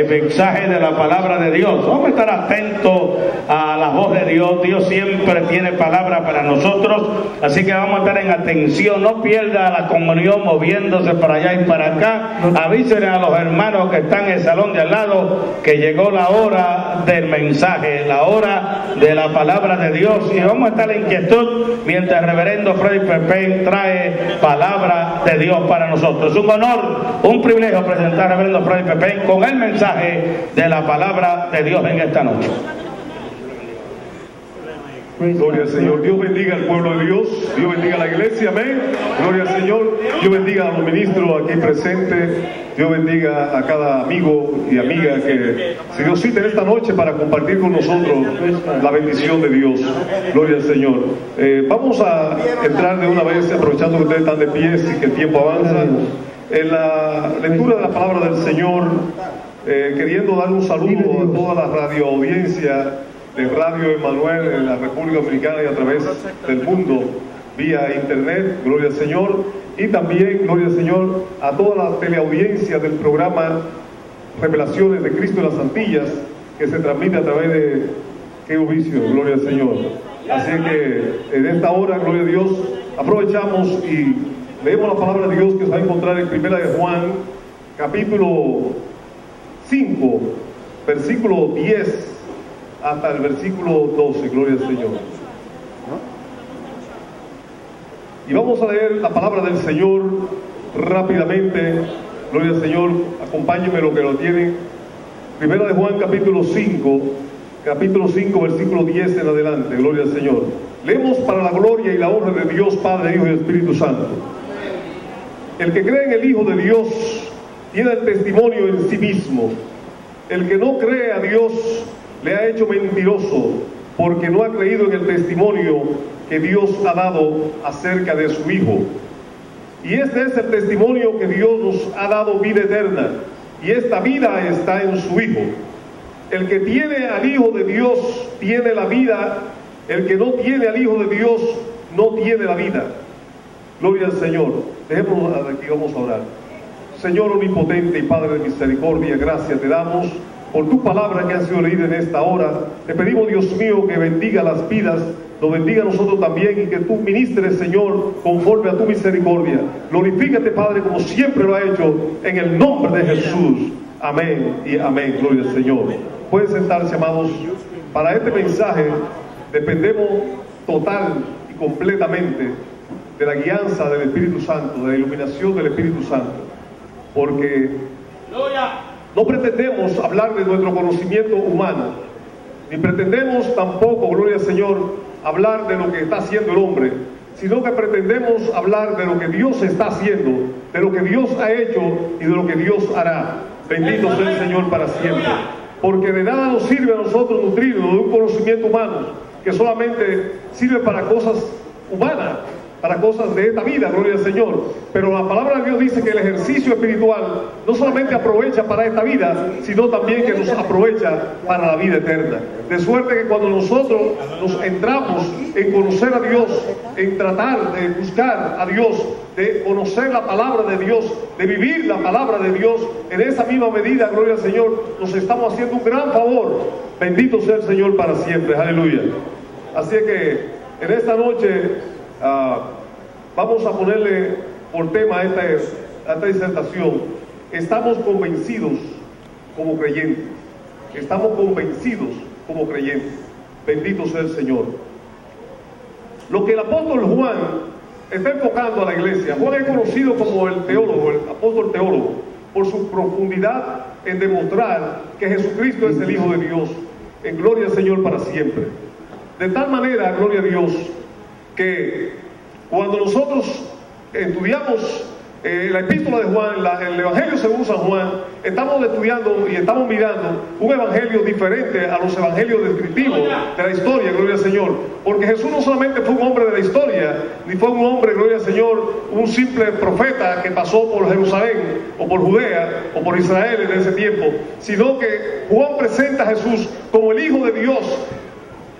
el mensaje de la palabra de Dios. Vamos a estar atentos a la voz de Dios. Dios siempre tiene palabra para nosotros, así que vamos a estar en atención. No pierda la comunión moviéndose para allá y para acá. Avísenle a los hermanos que están en el salón de al lado que llegó la hora del mensaje, la hora de la palabra de Dios, y vamos a estar en quietud mientras el reverendo Freddy Pepén trae palabra de Dios para nosotros. Es un honor, un privilegio presentar al reverendo Freddy Pepén con el mensaje de la palabra de Dios en esta noche. Gloria al Señor. Dios bendiga al pueblo de Dios. Dios bendiga a la iglesia. Amén. Gloria al Señor. Dios bendiga a los ministros aquí presentes. Dios bendiga a cada amigo y amiga que se dio cita en esta noche para compartir con nosotros la bendición de Dios. Gloria al Señor. Vamos a entrar de una vez, aprovechando que ustedes están de pie y que el tiempo avanza, en la lectura de la palabra del Señor, queriendo dar un saludo a toda la radio audiencia de Radio Emanuel en la República Dominicana y a través del mundo vía internet, gloria al Señor, y también, gloria al Señor, a toda la teleaudiencia del programa Revelaciones de Cristo en las Antillas, que se transmite a través de Geovicio, gloria al Señor. Así que en esta hora, gloria a Dios, aprovechamos y leemos la palabra de Dios que se va a encontrar en 1 de Juan, capítulo 5, versículo 10 hasta el versículo 12, gloria al Señor. Y vamos a leer la palabra del Señor rápidamente, gloria al Señor, acompáñenme lo que lo tienen. 1 de Juan capítulo 5, versículo 10 en adelante, gloria al Señor. Leemos para la gloria y la honra de Dios Padre, Hijo y Espíritu Santo. El que cree en el Hijo de Dios tiene el testimonio en sí mismo. El que no cree a Dios le ha hecho mentiroso, porque no ha creído en el testimonio que Dios ha dado acerca de su Hijo. Y este es el testimonio que Dios nos ha dado, vida eterna, y esta vida está en su Hijo. El que tiene al Hijo de Dios tiene la vida, el que no tiene al Hijo de Dios no tiene la vida. Gloria al Señor. Dejémonos aquí, vamos a orar. Señor omnipotente y Padre de misericordia, gracias te damos por tu palabra que ha sido leída en esta hora. Te pedimos, Dios mío, que bendiga las vidas, nos bendiga a nosotros también, y que tú ministres, Señor, conforme a tu misericordia. Glorifícate, Padre, como siempre lo ha hecho, en el nombre de Jesús. Amén y amén. Gloria al Señor. Pueden sentarse, amados. Para este mensaje dependemos total y completamente de la guianza del Espíritu Santo, de la iluminación del Espíritu Santo, porque no pretendemos hablar de nuestro conocimiento humano, ni pretendemos tampoco, gloria al Señor, hablar de lo que está haciendo el hombre, sino que pretendemos hablar de lo que Dios está haciendo, de lo que Dios ha hecho y de lo que Dios hará. Bendito sea el Señor para siempre. Porque de nada nos sirve a nosotros nutrirnos de un conocimiento humano que solamente sirve para cosas humanas, para cosas de esta vida, gloria al Señor. Pero la palabra de Dios dice que el ejercicio espiritual no solamente aprovecha para esta vida, sino también que nos aprovecha para la vida eterna. De suerte que cuando nosotros nos entramos en conocer a Dios, en tratar de buscar a Dios, de conocer la palabra de Dios, de vivir la palabra de Dios, en esa misma medida, gloria al Señor, nos estamos haciendo un gran favor. Bendito sea el Señor para siempre, aleluya. Así que en esta noche vamos a ponerle por tema a esta disertación: estamos convencidos como creyentes. Estamos convencidos como creyentes. Bendito sea el Señor. Lo que el apóstol Juan está enfocando a la iglesia. Juan es conocido como el teólogo, el apóstol teólogo, por su profundidad en demostrar que Jesucristo es el Hijo de Dios. En gloria al Señor para siempre. De tal manera, gloria a Dios, que cuando nosotros estudiamos la epístola de Juan, el Evangelio según San Juan, estamos estudiando y estamos mirando un evangelio diferente a los evangelios descriptivos de la historia, gloria al Señor. Porque Jesús no solamente fue un hombre de la historia, ni fue un hombre, gloria al Señor, un simple profeta que pasó por Jerusalén, o por Judea, o por Israel en ese tiempo, sino que Juan presenta a Jesús como el Hijo de Dios,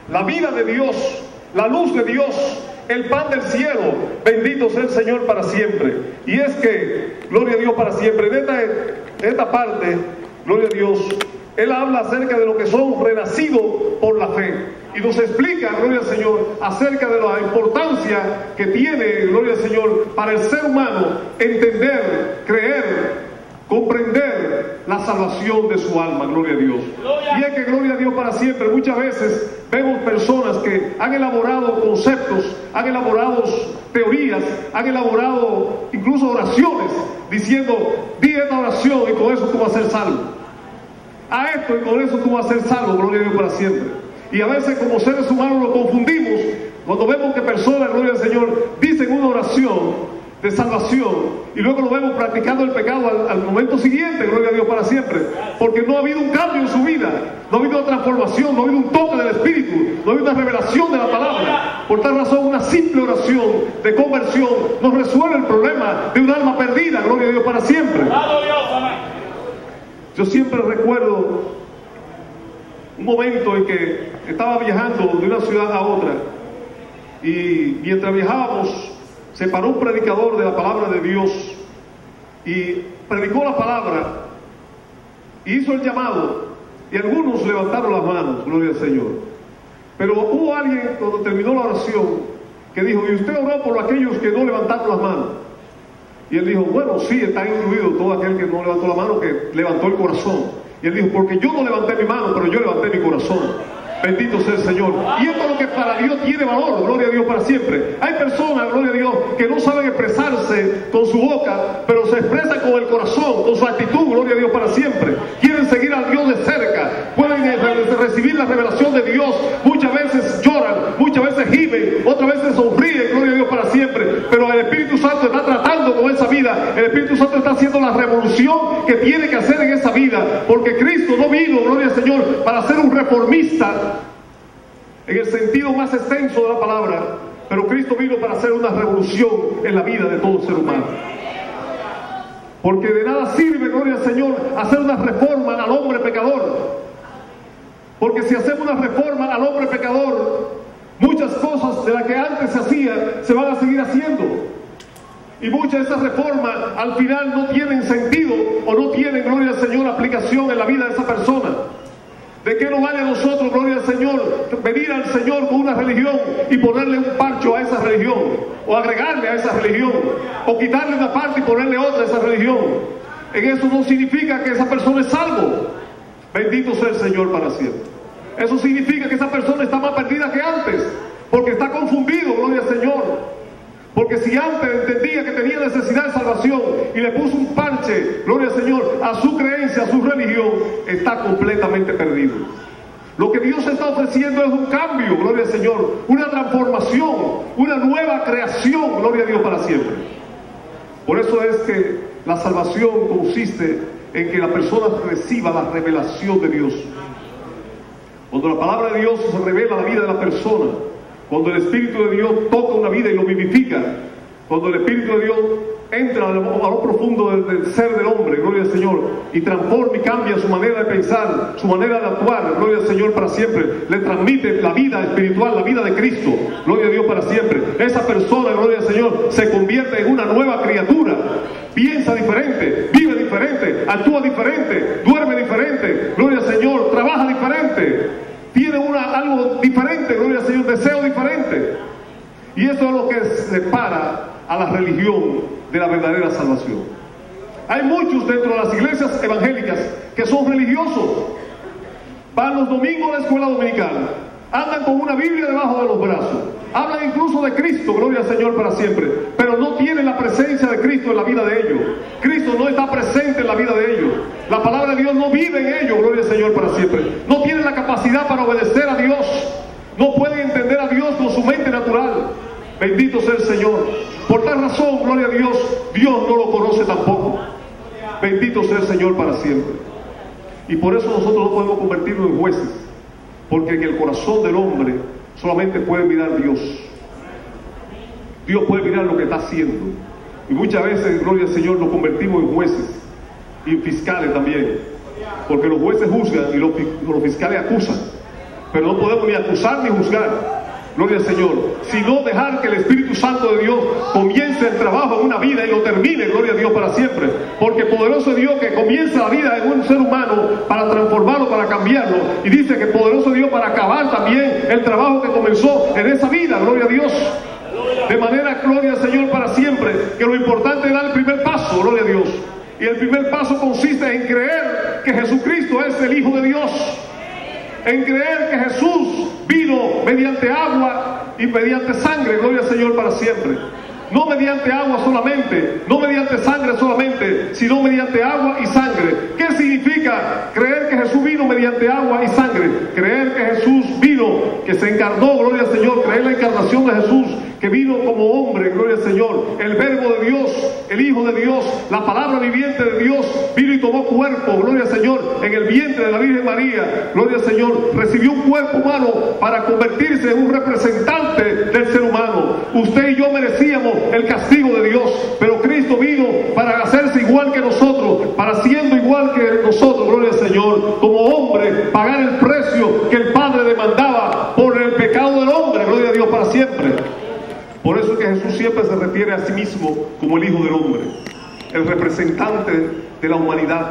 la vida de Dios, la luz de Dios, el pan del cielo. Bendito sea el Señor para siempre. Y es que, gloria a Dios para siempre. En esta parte, gloria a Dios, él habla acerca de lo que son renacidos por la fe. Y nos explica, gloria al Señor, acerca de la importancia que tiene, gloria al Señor, para el ser humano entender, creer, comprender la salvación de su alma, gloria a Dios. Y es que, gloria a Dios para siempre, muchas veces vemos personas que han elaborado conceptos, han elaborado teorías, han elaborado incluso oraciones, diciendo, di esta oración y con eso tú vas a ser salvo. A esto y con eso tú vas a ser salvo, gloria a Dios para siempre. Y a veces como seres humanos lo confundimos cuando vemos que personas, gloria al Señor, dicen una oración de salvación y luego lo vemos practicando el pecado al momento siguiente, gloria a Dios para siempre, porque no ha habido un cambio en su vida, no ha habido una transformación, no ha habido un toque del Espíritu, no ha habido una revelación de la palabra. Por tal razón, una simple oración de conversión nos resuelve el problema de un alma perdida, gloria a Dios para siempre. Yo siempre recuerdo un momento en que estaba viajando de una ciudad a otra y mientras viajábamos se paró un predicador de la palabra de Dios y predicó la palabra y hizo el llamado y algunos levantaron las manos, gloria al Señor. Pero hubo alguien cuando terminó la oración que dijo, ¿y usted oró por aquellos que no levantaron las manos? Y él dijo, bueno, sí, está incluido todo aquel que no levantó la mano, que levantó el corazón. Y él dijo, porque yo no levanté mi mano, pero yo levanté mi corazón. Bendito sea el Señor. Y esto es lo que para Dios tiene valor, gloria a Dios para siempre. Hay personas, gloria a Dios, que no saben expresarse con su boca, pero se expresan con el corazón, con su actitud, gloria a Dios para siempre. Quieren seguir al Dios de cerca, pueden recibir la revelación de Dios. Muchas veces lloran, muchas veces gimen, otras veces sonríen, gloria a Dios para siempre. Pero el Espíritu Santo está tratando con esa vida. El Espíritu Santo está haciendo la revolución que tiene que hacer en esa vida, porque Cristo no vino, gloria al Señor, para ser un reformista en el sentido más extenso de la palabra, pero Cristo vino para hacer una revolución en la vida de todo ser humano. Porque de nada sirve, gloria al Señor, hacer una reforma al hombre pecador. Porque si hacemos una reforma al hombre pecador, muchas cosas de las que antes se hacían se van a seguir haciendo. Y muchas de esas reformas al final no tienen sentido o no tienen, gloria al Señor, aplicación en la vida de esa persona. ¿De qué nos vale a nosotros, gloria al Señor, venir al Señor con una religión y ponerle un parcho a esa religión, o agregarle a esa religión, o quitarle una parte y ponerle otra a esa religión? En eso no significa que esa persona es salvo. Bendito sea el Señor para siempre. Eso significa que esa persona está más perdida que antes, porque está confundido, gloria al Señor. Porque si antes entendía que tenía necesidad de salvación y le puso un parche, gloria al Señor, a su creencia, a su religión, está completamente perdido. Lo que Dios está ofreciendo es un cambio, gloria al Señor, una transformación, una nueva creación, gloria a Dios para siempre. Por eso es que la salvación consiste en que la persona reciba la revelación de Dios. Cuando la palabra de Dios se revela en la vida de la persona, cuando el Espíritu de Dios toca una vida y lo vivifica, cuando el Espíritu de Dios entra a lo profundo del ser del hombre, gloria al Señor, y transforma y cambia su manera de pensar, su manera de actuar, gloria al Señor para siempre, le transmite la vida espiritual, la vida de Cristo, gloria a Dios para siempre. Esa persona, gloria al Señor, se convierte en una nueva criatura, piensa diferente, vive diferente, actúa diferente, duerme diferente, gloria al Señor, trabaja diferente. Tiene algo diferente, gloria al Señor, deseo diferente. Y eso es lo que separa a la religión de la verdadera salvación. Hay muchos dentro de las iglesias evangélicas que son religiosos. Van los domingos a la escuela dominical, andan con una Biblia debajo de los brazos, hablan incluso de Cristo, gloria al Señor para siempre, pero no tienen la presencia de Cristo en la vida de ellos. Cristo no está presente en la vida de ellos. La palabra de Dios no vive en ellos, gloria al Señor para siempre. No tienen la capacidad para obedecer a Dios. No pueden entender a Dios con su mente natural. Bendito sea el Señor. Por tal razón, gloria a Dios, Dios no lo conoce tampoco. Bendito sea el Señor para siempre. Y por eso nosotros no podemos convertirnos en jueces, porque en el corazón del hombre solamente puede mirar Dios. Dios puede mirar lo que está haciendo. Y muchas veces, gloria al Señor, nos convertimos en jueces y en fiscales también, porque los jueces juzgan y los fiscales acusan, pero no podemos ni acusar ni juzgar. gloria al Señor, sino dejar que el Espíritu Santo de Dios comience el trabajo en una vida y lo termine, gloria a Dios, para siempre. Porque poderoso es Dios que comienza la vida en un ser humano para transformarlo, para cambiarlo, y dice que poderoso es Dios para acabar también el trabajo que comenzó en esa vida, gloria a Dios. De manera, gloria al Señor, para siempre, que lo importante es dar el primer paso, gloria a Dios. Y el primer paso consiste en creer que Jesucristo es el Hijo de Dios, en creer que Jesús vino mediante agua y mediante sangre, gloria al Señor, para siempre. No mediante agua solamente, no mediante sangre solamente, sino mediante agua y sangre. ¿Qué significa creer que Jesús vino mediante agua y sangre? Creer que Jesús vino, que se encarnó, gloria al Señor, creer la encarnación de Jesús, que vino como hombre, gloria al Señor, el verbo de Dios, el Hijo de Dios, la palabra viviente de Dios, vino y tomó cuerpo, gloria al Señor, en el vientre de la Virgen María, gloria al Señor, recibió un cuerpo humano para convertirse en un representante del ser humano. Usted y yo merecíamos el castigo de Dios, pero Cristo vino para hacerse igual que nosotros, para siendo igual que nosotros, gloria al Señor, como hombre, pagar el precio que el Padre demandaba por el pecado del hombre, gloria a Dios, para siempre. Por eso es que Jesús siempre se refiere a sí mismo como el Hijo del Hombre, el representante de la humanidad,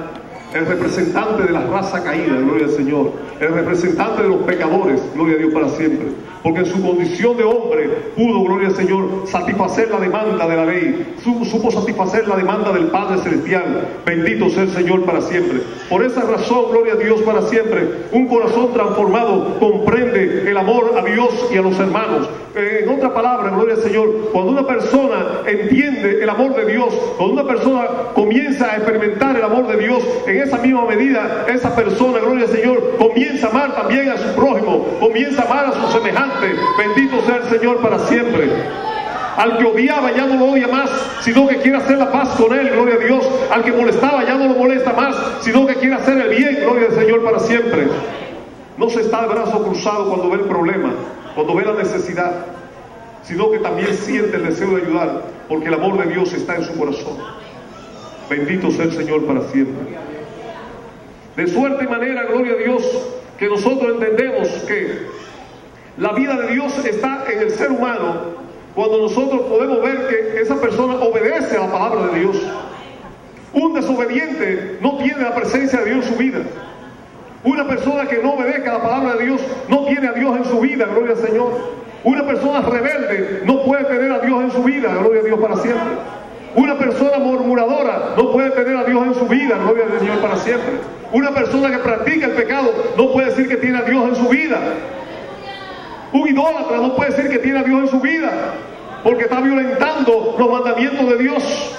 el representante de la raza caída, gloria al Señor, el representante de los pecadores, gloria a Dios, para siempre. Porque en su condición de hombre pudo, gloria al Señor, satisfacer la demanda de la ley, supo satisfacer la demanda del Padre Celestial. Bendito sea el Señor para siempre. Por esa razón, gloria a Dios, para siempre, un corazón transformado comprende el amor a Dios y a los hermanos. En otra palabra, gloria al Señor, cuando una persona entiende el amor de Dios, cuando una persona comienza a experimentar el amor de Dios, en esa misma medida, esa persona, gloria al Señor, comienza a amar también a su prójimo, comienza a amar a su semejante. Bendito sea el Señor para siempre. Al que odiaba ya no lo odia más, sino que quiere hacer la paz con él, gloria a Dios. Al que molestaba ya no lo molesta más, sino que quiere hacer el bien, gloria al Señor para siempre. No se está de brazo cruzado cuando ve el problema, cuando ve la necesidad, sino que también siente el deseo de ayudar, porque el amor de Dios está en su corazón. Bendito sea el Señor para siempre. De suerte y manera, gloria a Dios, que nosotros entendemos que la vida de Dios está en el ser humano cuando nosotros podemos ver que esa persona obedece a la palabra de Dios. Un desobediente no tiene la presencia de Dios en su vida. Una persona que no obedezca a la palabra de Dios no tiene a Dios en su vida, gloria al Señor. Una persona rebelde no puede tener a Dios en su vida, gloria a Dios para siempre. Una persona murmuradora no puede tener a Dios en su vida, gloria al Señor para siempre. Una persona que practica el pecado no puede decir que tiene a Dios en su vida. Un idólatra no puede decir que tiene a Dios en su vida, porque está violentando los mandamientos de Dios.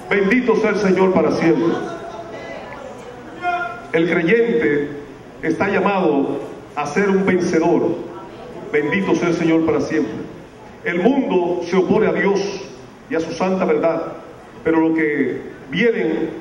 Bendito sea el Señor para siempre. El creyente está llamado a ser un vencedor. Bendito sea el Señor para siempre. El mundo se opone a Dios y a su santa verdad, pero lo que vienen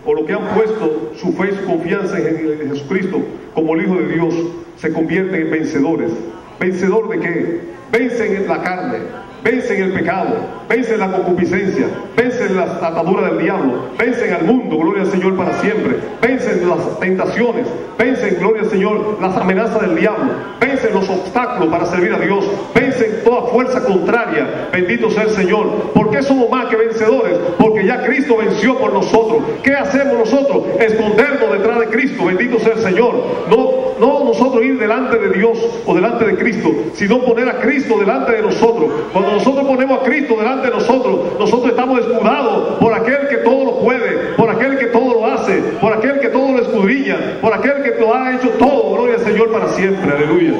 o lo que han puesto su fe y su confianza en Jesucristo como el Hijo de Dios se convierten en vencedores. ¿Vencedor de qué? Vencen en la carne, vencen el pecado, vencen la concupiscencia, vencen las ataduras del diablo, vencen al mundo, gloria al Señor para siempre, vencen las tentaciones, vencen, gloria al Señor, las amenazas del diablo, vencen los obstáculos para servir a Dios, vencen toda fuerza contraria. Bendito sea el Señor. ¿Por qué somos más que vencedores? Porque ya Cristo venció por nosotros. ¿Qué hacemos nosotros? Escondernos detrás de Cristo. Bendito sea el Señor. No nosotros ir delante de Dios o delante de Cristo, sino poner a Cristo delante de nosotros. Cuando nosotros ponemos a Cristo delante de nosotros estamos escudados por aquel que todo lo puede, por aquel que todo lo hace, por aquel que todo lo escudriña, por aquel que lo ha hecho todo. Gloria al Señor para siempre. Aleluya.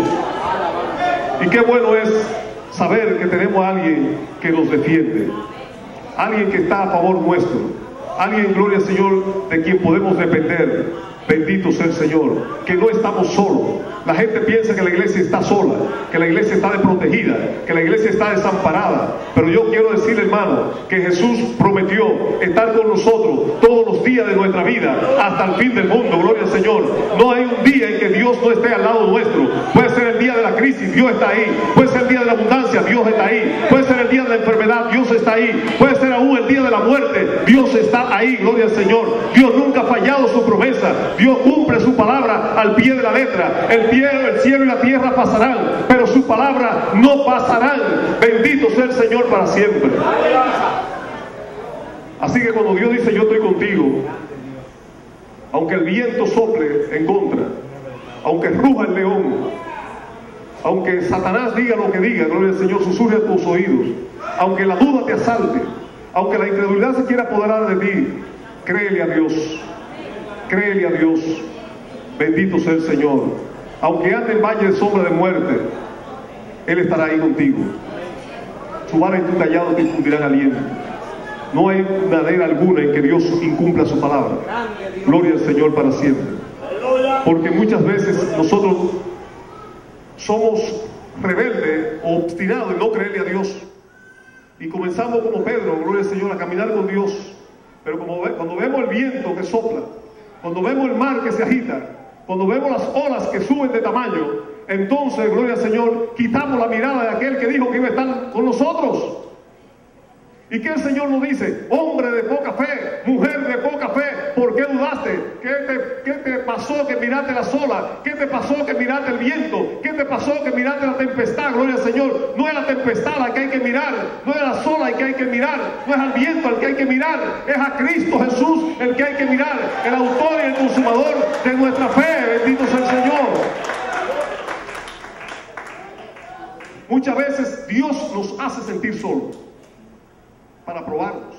Y qué bueno es saber que tenemos a alguien que nos defiende, alguien que está a favor nuestro, alguien, gloria al Señor, de quien podemos depender. Bendito sea el Señor, que no estamos solos. La gente piensa que la iglesia está sola, que la iglesia está desprotegida, que la iglesia está desamparada. Pero yo quiero decirle, hermano, que Jesús prometió estar con nosotros todos los días de nuestra vida hasta el fin del mundo. Gloria al Señor. No hay un día en que Dios no esté al lado nuestro. Puede ser el día de la crisis, Dios está ahí. Puede ser el día de la abundancia, Dios está ahí. Puede ser el día de la enfermedad, Dios está ahí. Puede ser aún el día de la muerte, Dios está ahí. Gloria al Señor. Dios nunca ha fallado su promesa. Dios cumple su palabra al al pie de la letra. El cielo y la tierra pasarán, pero su palabra no pasarán. Bendito sea el Señor para siempre. Así que cuando Dios dice yo estoy contigo, aunque el viento sople en contra, aunque ruja el león, aunque Satanás diga lo que diga, gloria al Señor, susurre a tus oídos, aunque la duda te asalte, aunque la incredulidad se quiera apoderar de ti, créele a Dios, créele a Dios. Bendito sea el Señor. Aunque ande en valle de sombra de muerte, Él estará ahí contigo. Su vara y tu callado te infundirán aliento. No hay manera alguna en que Dios incumpla su palabra. Gloria al Señor para siempre. Porque muchas veces nosotros somos rebeldes o obstinados en no creerle a Dios. Y comenzamos como Pedro, gloria al Señor, a caminar con Dios. Pero cuando vemos el viento que sopla, cuando vemos el mar que se agita, cuando vemos las olas que suben de tamaño, entonces, gloria al Señor, quitamos la mirada de aquel que dijo que iba a estar con nosotros. ¿Y qué el Señor nos dice? Hombre de poca fe, mujer de poca fe, ¿por qué dudaste? ¿Qué te pasó que miraste las olas? ¿Qué te pasó que miraste el viento? ¿Qué te pasó que miraste la tempestad? Gloria al Señor. No es la tempestad la que hay que mirar, no es las olas que hay que mirar, no es al viento al que hay que mirar, es a Cristo Jesús el que hay que mirar, el autor y el consumador de nuestra fe. Bendito sea el Señor. Muchas veces Dios nos hace sentir solos para probarnos,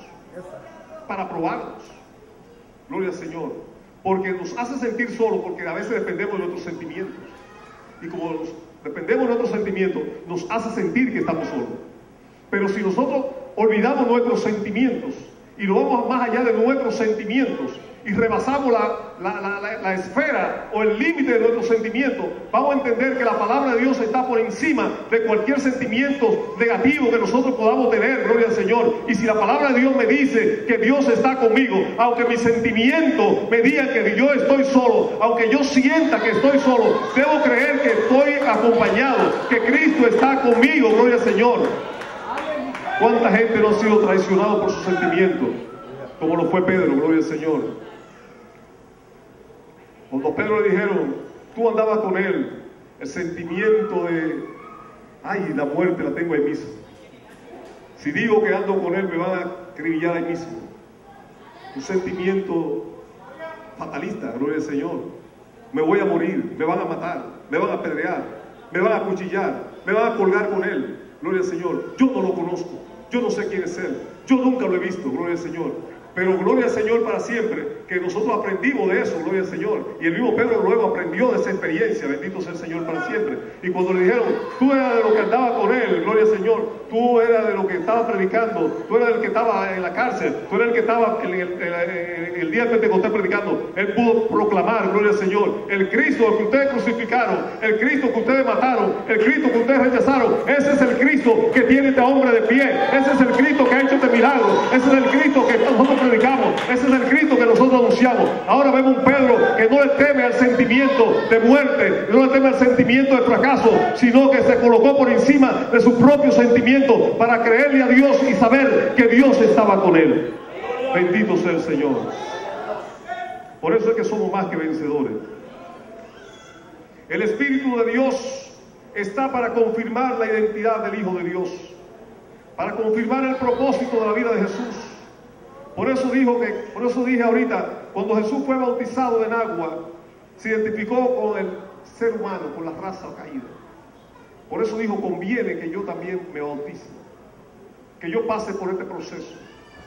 gloria al Señor, porque nos hace sentir solos, porque a veces dependemos de nuestros sentimientos, y como dependemos de nuestros sentimientos, nos hace sentir que estamos solos. Pero si nosotros olvidamos nuestros sentimientos y lo vamos más allá de nuestros sentimientos y rebasamos la esfera o el límite de nuestros sentimientos, vamos a entender que la palabra de Dios está por encima de cualquier sentimiento negativo que nosotros podamos tener, gloria al Señor. Y si la palabra de Dios me dice que Dios está conmigo, aunque mis sentimientos me digan que yo estoy solo, aunque yo sienta que estoy solo, debo creer que estoy acompañado, que Cristo está conmigo, gloria al Señor. ¿Cuánta gente no ha sido traicionado por sus sentimientos? Como lo fue Pedro, gloria al Señor. Cuando Pedro le dijeron, tú andabas con él, el sentimiento de, ay, la muerte la tengo ahí mismo. Si digo que ando con él, me van a acribillar ahí mismo. Un sentimiento fatalista, gloria al Señor. Me voy a morir, me van a matar, me van a apedrear, me van a acuchillar, me van a colgar con él, gloria al Señor. Yo no lo conozco, yo no sé quién es él, yo nunca lo he visto, gloria al Señor. Pero gloria al Señor para siempre, que nosotros aprendimos de eso, gloria al Señor. Y el mismo Pedro luego aprendió de esa experiencia, bendito sea el Señor para siempre. Y cuando le dijeron, tú eras de lo que andaba con él, gloria al Señor, tú eras de lo que estaba predicando, tú eras el que estaba en la cárcel, tú eras el que estaba el día de Pentecostés predicando, él pudo proclamar, gloria al Señor, el Cristo que ustedes crucificaron, el Cristo que ustedes mataron, el Cristo que ustedes rechazaron, ese es el Cristo que tiene este hombre de pie, ese es el Cristo que ha hecho este milagro, ese es el Cristo que nosotros predicamos, ese es el Cristo que nosotros anunciamos. Ahora vemos un Pedro que no le teme al sentimiento de muerte, no le teme al sentimiento de fracaso, sino que se colocó por encima de su propio sentimiento para creerle a Dios y saber que Dios estaba con él. Bendito sea el Señor. Por eso es que somos más que vencedores. El Espíritu de Dios está para confirmar la identidad del Hijo de Dios, para confirmar el propósito de la vida de Jesús. Por eso dije ahorita, cuando Jesús fue bautizado en agua, se identificó con el ser humano, con la raza caída. Por eso dijo, conviene que yo también me bautice, que yo pase por este proceso,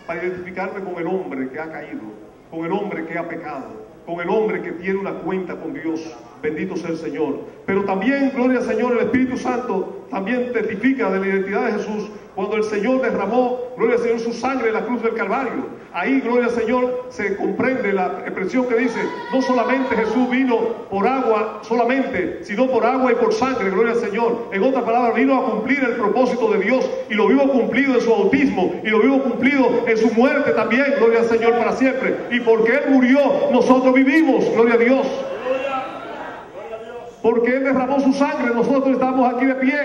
para identificarme con el hombre que ha caído, con el hombre que ha pecado, con el hombre que tiene una cuenta con Dios. Bendito sea el Señor. Pero también, gloria al Señor, el Espíritu Santo también testifica de la identidad de Jesús cuando el Señor derramó, gloria al Señor, su sangre en la cruz del Calvario. Ahí, gloria al Señor, se comprende la expresión que dice, no solamente Jesús vino por agua solamente, sino por agua y por sangre, gloria al Señor. En otras palabras, vino a cumplir el propósito de Dios y lo vio cumplido en su bautismo y lo vio cumplido en su muerte también, gloria al Señor para siempre. Y porque Él murió, nosotros vivimos, gloria a Dios. Porque Él derramó su sangre, nosotros estamos aquí de pie.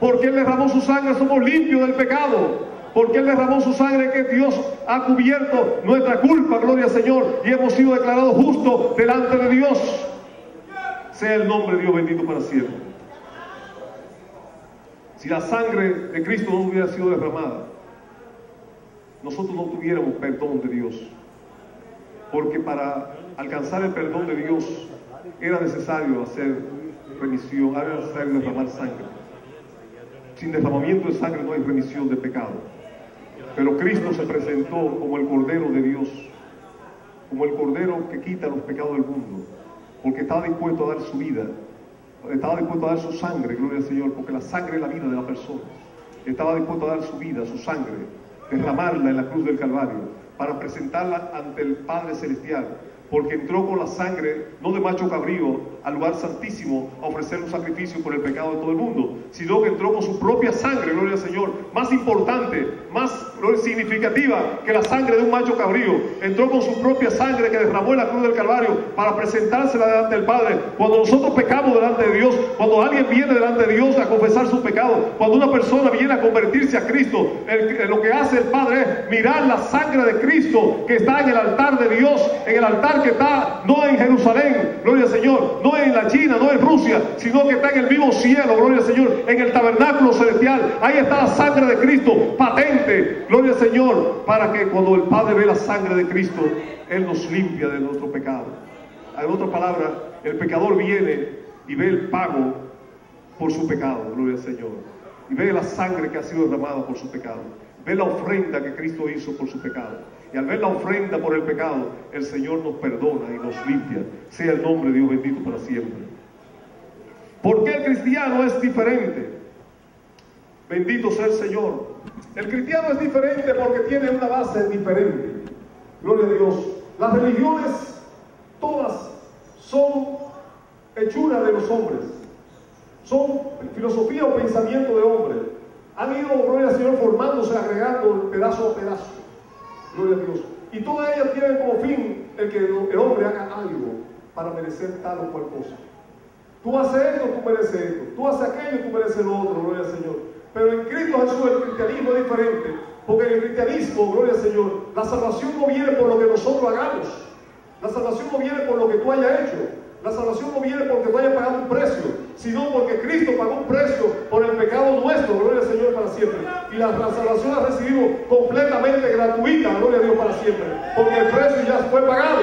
Porque Él derramó su sangre, somos limpios del pecado. Porque Él derramó su sangre, que Dios ha cubierto nuestra culpa, gloria al Señor, y hemos sido declarados justos delante de Dios. Sea el nombre de Dios bendito para siempre. Si la sangre de Cristo no hubiera sido derramada, nosotros no tuviéramos perdón de Dios. Porque para alcanzar el perdón de Dios era necesario hacer remisión, era necesario derramar sangre. Sin derramamiento de sangre no hay remisión de pecado. Pero Cristo se presentó como el Cordero de Dios, como el Cordero que quita los pecados del mundo, porque estaba dispuesto a dar su vida, estaba dispuesto a dar su sangre, gloria al Señor, porque la sangre es la vida de la persona. Estaba dispuesto a dar su vida, su sangre, derramarla en la cruz del Calvario, para presentarla ante el Padre Celestial, porque entró con la sangre, no de macho cabrío, al lugar santísimo a ofrecer un sacrificio por el pecado de todo el mundo, sino que entró con su propia sangre, gloria al Señor, más importante, más significativa que la sangre de un macho cabrío. Entró con su propia sangre que derramó en la cruz del Calvario para presentársela delante del Padre. Cuando nosotros pecamos delante de Dios, cuando alguien viene delante de Dios a confesar su pecado, cuando una persona viene a convertirse a Cristo, lo que hace el Padre es mirar la sangre de Cristo que está en el altar de Dios, en el altar que está no en Jerusalén, gloria al Señor, no en la China, no en Rusia, sino que está en el mismo cielo, gloria al Señor, en el tabernáculo celestial. Ahí está la sangre de Cristo, patente, gloria al Señor, para que cuando el Padre ve la sangre de Cristo, Él nos limpia de nuestro pecado. En otra palabra, el pecador viene y ve el pago por su pecado, gloria al Señor, y ve la sangre que ha sido derramada por su pecado, ve la ofrenda que Cristo hizo por su pecado. Y al ver la ofrenda por el pecado, el Señor nos perdona y nos limpia. Sea el nombre de Dios bendito para siempre. ¿Por qué el cristiano es diferente? Bendito sea el Señor. El cristiano es diferente porque tiene una base diferente. Gloria a Dios. Las religiones, todas, son hechuras de los hombres. Son filosofía o pensamiento de hombre. Han ido, gloria al Señor, formándose, agregando pedazo a pedazo. Gloria a Dios. Y todas ellas tienen como fin el que el hombre haga algo para merecer tal o cual cosa. Tú haces esto, tú mereces esto. Tú haces aquello, tú mereces lo otro, gloria al Señor. Pero en Cristo Jesús el cristianismo es diferente. Porque en el cristianismo, gloria al Señor, la salvación no viene por lo que nosotros hagamos. La salvación no viene por lo que tú hayas hecho. La salvación no viene porque tú hayas pagado un precio, sino porque Cristo pagó un precio por el pecado nuestro, gloria al Señor, para siempre. Y la salvación la recibimos completamente gratuita, gloria a Dios, para siempre. Porque el precio ya fue pagado.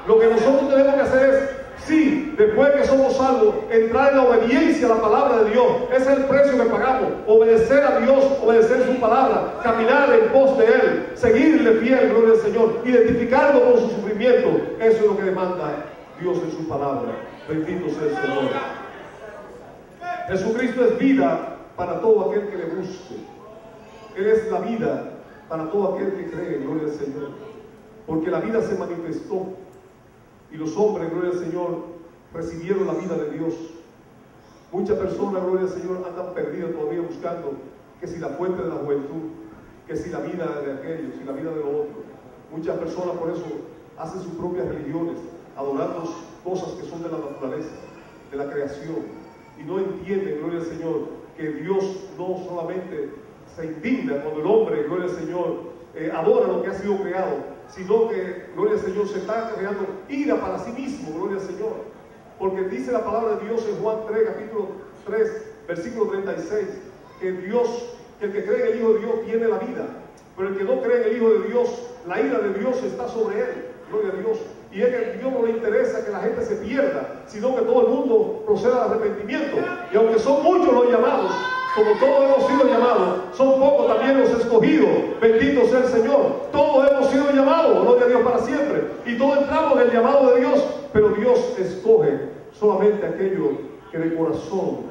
Lo que nosotros tenemos que hacer es, sí, después que somos salvos, entrar en la obediencia a la palabra de Dios. Ese es el precio que pagamos. Obedecer a Dios, obedecer su palabra, caminar en pos de Él, seguirle fiel, gloria al Señor, identificarlo con su sufrimiento. Eso es lo que demanda Dios en su palabra. Bendito sea el Señor. Jesucristo es vida para todo aquel que le busque. Él es la vida para todo aquel que cree, gloria al Señor. Porque la vida se manifestó y los hombres, gloria al Señor, recibieron la vida de Dios. Muchas personas, gloria al Señor, andan perdidas todavía buscando que si la fuente de la juventud, que si la vida de aquello, si la vida de lo otro. Muchas personas por eso hacen sus propias religiones, adorando cosas que son de la naturaleza, de la creación, y no entienden, gloria al Señor, que Dios no solamente se indigna cuando el hombre, gloria al Señor, adora lo que ha sido creado, sino que, gloria al Señor, se está creando ira para sí mismo, gloria al Señor, porque dice la palabra de Dios en Juan 3, capítulo 3, versículo 36, que Dios, que el que cree en el Hijo de Dios tiene la vida, pero el que no cree en el Hijo de Dios, la ira de Dios está sobre él, gloria a Dios. Y es que a Dios no le interesa que la gente se pierda, sino que todo el mundo proceda al arrepentimiento. Y aunque son muchos los llamados, como todos hemos sido llamados, son pocos también los escogidos. Bendito sea el Señor. Todos hemos sido llamados, gloria a Dios para siempre. Y todos entramos en el llamado de Dios, pero Dios escoge solamente aquellos que de corazón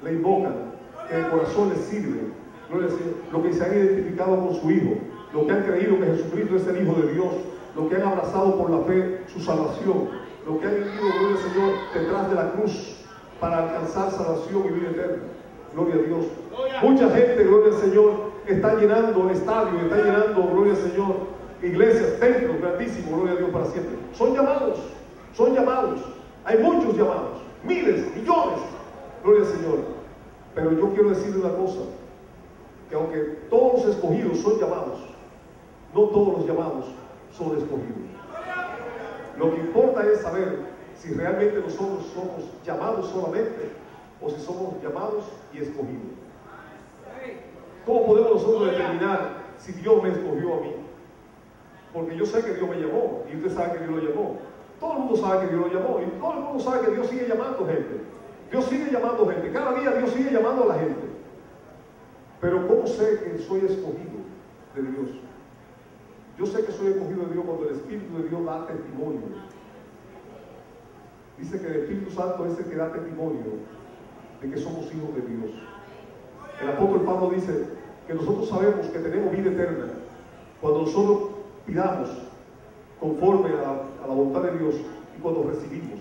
le invocan, que de corazón le sirven. Gloria al Señor. Los que se han identificado con su Hijo, los que han creído que Jesucristo es el Hijo de Dios, los que han abrazado por la fe su salvación, los que han vivido, gloria al Señor, detrás de la cruz para alcanzar salvación y vida eterna. Gloria a Dios. Mucha gente, gloria al Señor, está llenando estadios, está llenando, gloria al Señor, iglesias, templos grandísimos, gloria a Dios para siempre. Son llamados, son llamados. Hay muchos llamados, miles, millones, gloria al Señor. Pero yo quiero decirle una cosa, que aunque todos los escogidos son llamados, no todos los llamados son escogidos. Lo que importa es saber si realmente nosotros somos llamados solamente o si somos llamados y escogidos. ¿Cómo podemos nosotros determinar si Dios me escogió a mí? Porque yo sé que Dios me llamó y usted sabe que Dios lo llamó. Todo el mundo sabe que Dios lo llamó y todo el mundo sabe que Dios sigue llamando gente. Dios sigue llamando gente. Cada día Dios sigue llamando a la gente. Pero ¿cómo sé que soy escogido de Dios? Yo sé que soy escogido de Dios cuando el Espíritu de Dios da testimonio. Dice que el Espíritu Santo es el que da testimonio de que somos hijos de Dios. El apóstol Pablo dice que nosotros sabemos que tenemos vida eterna cuando nosotros pidamos conforme a la voluntad de Dios y cuando recibimos.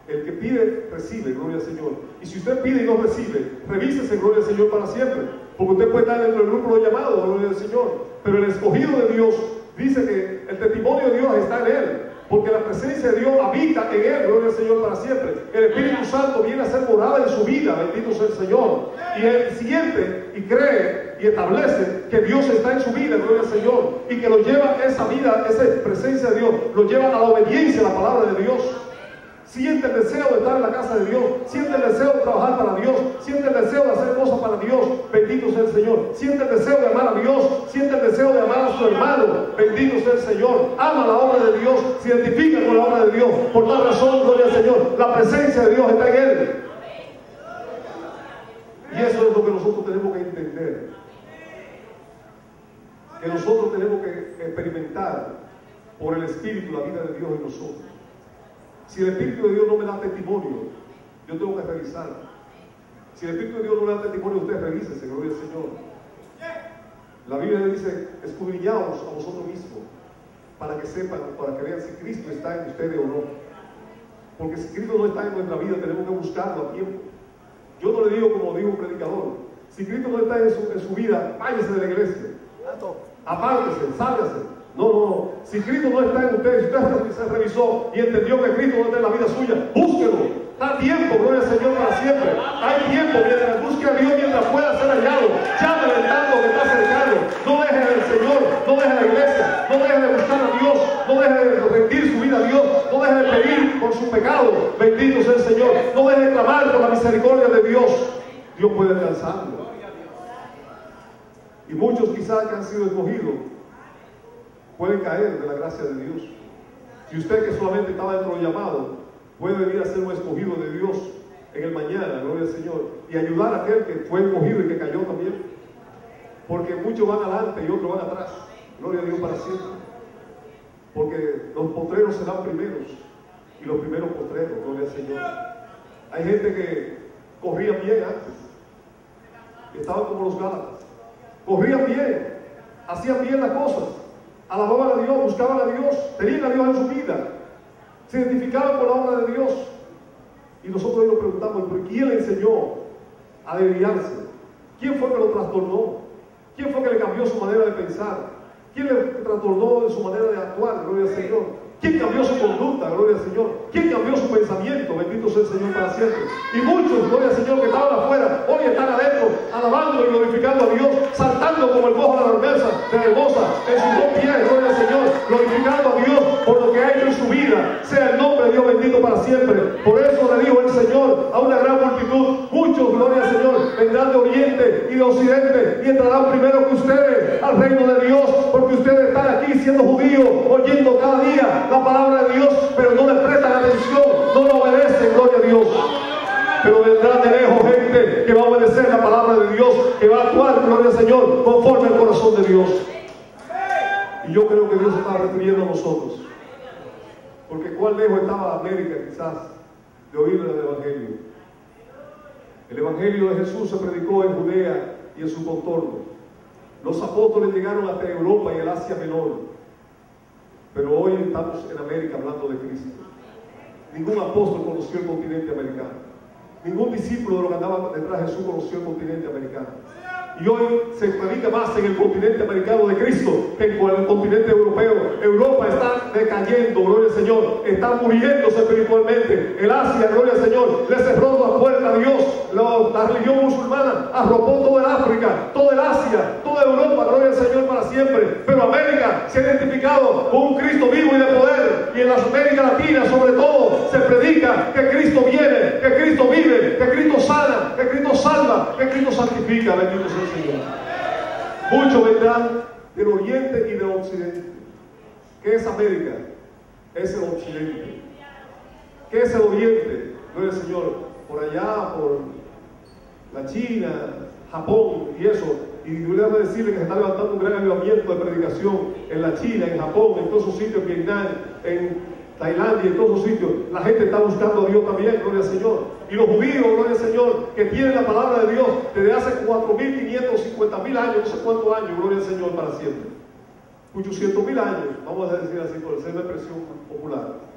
El que pide, recibe, gloria al Señor. Y si usted pide y no recibe, revísese, gloria al Señor, para siempre. Porque usted puede estar dentro del grupo de llamados, gloria al Señor. Pero el escogido de Dios dice que el testimonio de Dios está en él. Porque la presencia de Dios habita en él, gloria al Señor, para siempre. El Espíritu Santo viene a ser morada en su vida, bendito sea el Señor. Y él siente y cree y establece que Dios está en su vida, gloria al Señor. Y que lo lleva esa vida, esa presencia de Dios, lo lleva a la obediencia a la palabra de Dios. Siente el deseo de estar en la casa de Dios, siente el deseo de trabajar para Dios, siente el deseo de hacer cosas para Dios, bendito sea el Señor. Siente el deseo de amar a Dios, siente el deseo de amar a su hermano, bendito sea el Señor. Ama la obra de Dios, se identifica con la obra de Dios. Por tal razón, gloria al Señor, la presencia de Dios está en él. Y eso es lo que nosotros tenemos que entender. Que nosotros tenemos que experimentar por el Espíritu la vida de Dios en nosotros. Si el Espíritu de Dios no me da testimonio, yo tengo que revisar. Si el Espíritu de Dios no me da testimonio, usted revísese, gloria al Señor. La Biblia dice, escudriñaos a vosotros mismos, para que sepan, para que vean si Cristo está en ustedes o no. Porque si Cristo no está en nuestra vida, tenemos que buscarlo a tiempo. Yo no le digo como dijo un predicador, si Cristo no está en su vida, váyase de la iglesia. Apártese, sálgase. No. Si Cristo no está en usted, si usted se revisó y entendió que Cristo no está en la vida suya, búsquelo. Da tiempo, gloria al Señor, para siempre. Hay tiempo, mientras busque a Dios, mientras pueda ser hallado. Llámale el tanto que está cercano. No deje del Señor, no deje la iglesia, no deje de buscar a Dios, no deje de rendir su vida a Dios, no deje de pedir por su pecado. Bendito sea el Señor. No deje de clamar por la misericordia de Dios. Dios puede alcanzarlo. Y muchos quizás que han sido escogidos pueden caer de la gracia de Dios. Y usted que solamente estaba dentro del llamado, puede venir a ser un escogido de Dios en el mañana, gloria al Señor, y ayudar a aquel que fue escogido y que cayó también. Porque muchos van adelante y otros van atrás. Gloria a Dios para siempre. Porque los postreros serán primeros y los primeros postreros, gloria al Señor. Hay gente que corría bien antes, estaban como los Gálatas, corrían bien, hacían bien las cosas, alababan a Dios, buscaban a Dios, tenían a Dios en su vida, se identificaban con la obra de Dios. Y nosotros hoy nos preguntamos, ¿pero quién le enseñó a desviarse? ¿Quién fue que lo trastornó? ¿Quién fue que le cambió su manera de pensar? ¿Quién le trastornó en su manera de actuar? Gloria al Señor. ¿Quién cambió su conducta? Gloria al Señor. ¿Quién cambió su pensamiento? Bendito sea el Señor para siempre. Y muchos, gloria al Señor, que estaban afuera, hoy están adentro, alabando y glorificando a Dios, saltando como el cojo de la hermosa, en sus dos pies, gloria al Señor, glorificando a Dios por lo que ha hecho en su vida. Sea el nombre de Dios bendito para siempre. Por eso le dijo el Señor a una gran multitud, muchos, gloria al Señor, vendrán de oriente y de occidente y entrarán primero que ustedes al reino de Dios, porque ustedes están aquí siendo judíos, oyendo cada día la palabra de Dios, pero no le prestan atención, no le obedecen, gloria a Dios. Pero vendrá de lejos gente que va a obedecer la palabra de Dios, que va a actuar, gloria al Señor, conforme al corazón de Dios. Y yo creo que Dios se está refiriendo a nosotros, porque cuán lejos estaba América quizás de oír el Evangelio. El Evangelio de Jesús se predicó en Judea y en su contorno. Los apóstoles llegaron hasta Europa y el Asia Menor. Pero hoy estamos en América hablando de Cristo. Ningún apóstol conoció el continente americano. Ningún discípulo de lo que andaba detrás de Jesús conoció el continente americano. Y hoy se predica más en el continente americano de Cristo que en el continente europeo. Europa está decayendo, gloria al Señor. Está muriéndose espiritualmente. El Asia, gloria al Señor, le cerró la puerta a Dios. La religión musulmana arropó todo el África, todo el Asia, toda Europa, gloria al Señor para siempre. Pero América se ha identificado con un Cristo vivo y de poder. Y en las Américas Latinas, sobre todo, se predica que Cristo viene, que Cristo vive, que Cristo sana, que Cristo salva, que Cristo santifica. Bendito sea el Señor. Muchos vendrán del oriente y del occidente. ¿Qué es América? Es el occidente. ¿Qué es el oriente? Gloria al Señor. Por allá, por la China, Japón y eso. Y yo le voy a decirle que se está levantando un gran avivamiento de predicación en la China, en Japón, en todos esos sitios, en Vietnam, en Tailandia, en todos esos sitios. La gente está buscando a Dios también, gloria al Señor. Y los judíos, gloria al Señor, que tienen la palabra de Dios desde hace 4.550.000 años, no sé cuántos años, gloria al Señor, para siempre. 800.000 años, vamos a decir así, por ser una expresión popular.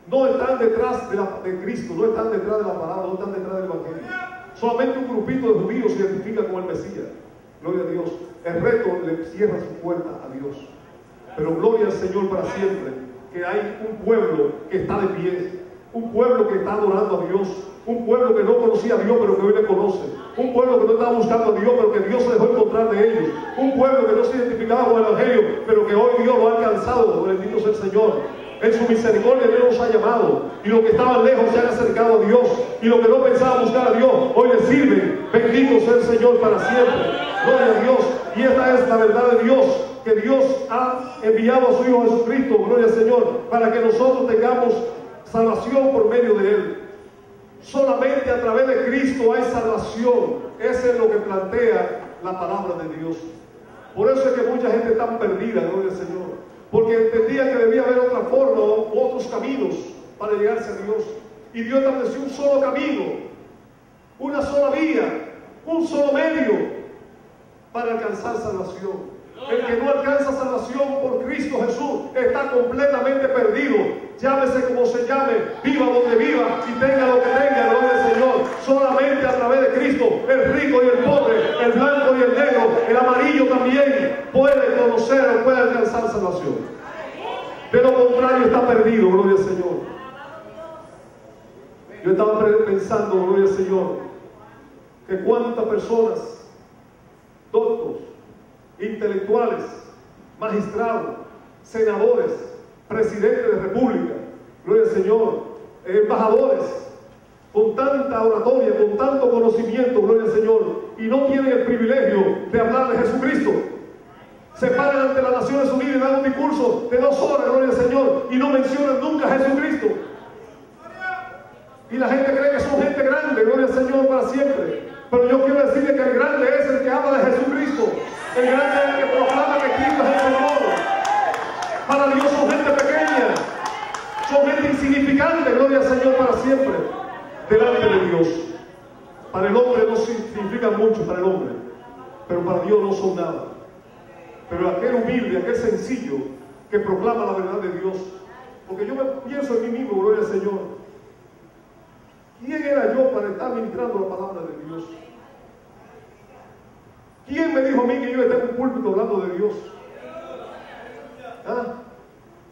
No están detrás de Cristo, no están detrás de la palabra, no están detrás del Evangelio. Solamente un grupito de judíos se identifica con el Mesías. Gloria a Dios. El resto le cierra su puerta a Dios. Pero gloria al Señor para siempre, que hay un pueblo que está de pie, un pueblo que está adorando a Dios, un pueblo que no conocía a Dios pero que hoy le conoce, un pueblo que no estaba buscando a Dios pero que Dios se dejó encontrar de ellos, un pueblo que no se identificaba con el Evangelio pero que hoy Dios lo ha alcanzado. Bendito sea el Señor. En su misericordia Dios nos ha llamado, y los que estaban lejos se han acercado a Dios, y los que no pensaban buscar a Dios hoy le sirven. Bendito sea el Señor para siempre. Gloria a Dios. Y esta es la verdad de Dios, que Dios ha enviado a su Hijo Jesucristo, gloria al Señor, para que nosotros tengamos salvación por medio de Él. Solamente a través de Cristo hay salvación. Eso es lo que plantea la palabra de Dios. Por eso es que mucha gente está perdida, gloria al Señor, porque entendía que debía haber otra forma o otros caminos para llegarse a Dios. Y Dios estableció un solo camino, una sola vía, un solo medio para alcanzar salvación. El que no alcanza salvación por Cristo Jesús está completamente perdido. Llámese como se llame, viva donde viva y tenga lo que tenga, gloria al Señor. Solamente a través de Cristo, el rico y el pobre, el blanco y el negro, el amarillo también puede conocer o puede alcanzar salvación. De lo contrario está perdido, gloria al Señor. Yo estaba pensando, gloria al Señor, que cuántas personas, doctos, intelectuales, magistrados, senadores, presidentes de república, gloria al Señor, embajadores, con tanta oratoria, con tanto conocimiento, gloria al Señor, y no tienen el privilegio de hablar de Jesucristo. Se paran ante las Naciones Unidas y dan un discurso de 2 horas, gloria al Señor, y no mencionan nunca a Jesucristo. Y la gente cree que son gente grande, gloria al Señor para siempre. Pero yo quiero decirle que el grande es el que habla de Jesucristo. El grande es el que proclama que Cristo es el Señor. Para Dios son gente pequeña, son gente insignificante, gloria al Señor para siempre, delante de Dios. Para el hombre no significan mucho, para el hombre, pero para Dios no son nada. Pero aquel humilde, aquel sencillo, que proclama la verdad de Dios, porque yo me pienso en mí mismo, gloria al Señor, ¿quién era yo para estar ministrando la palabra de Dios? ¿Quién me dijo a mí que yo esté en un púlpito hablando de Dios? ¿Ah?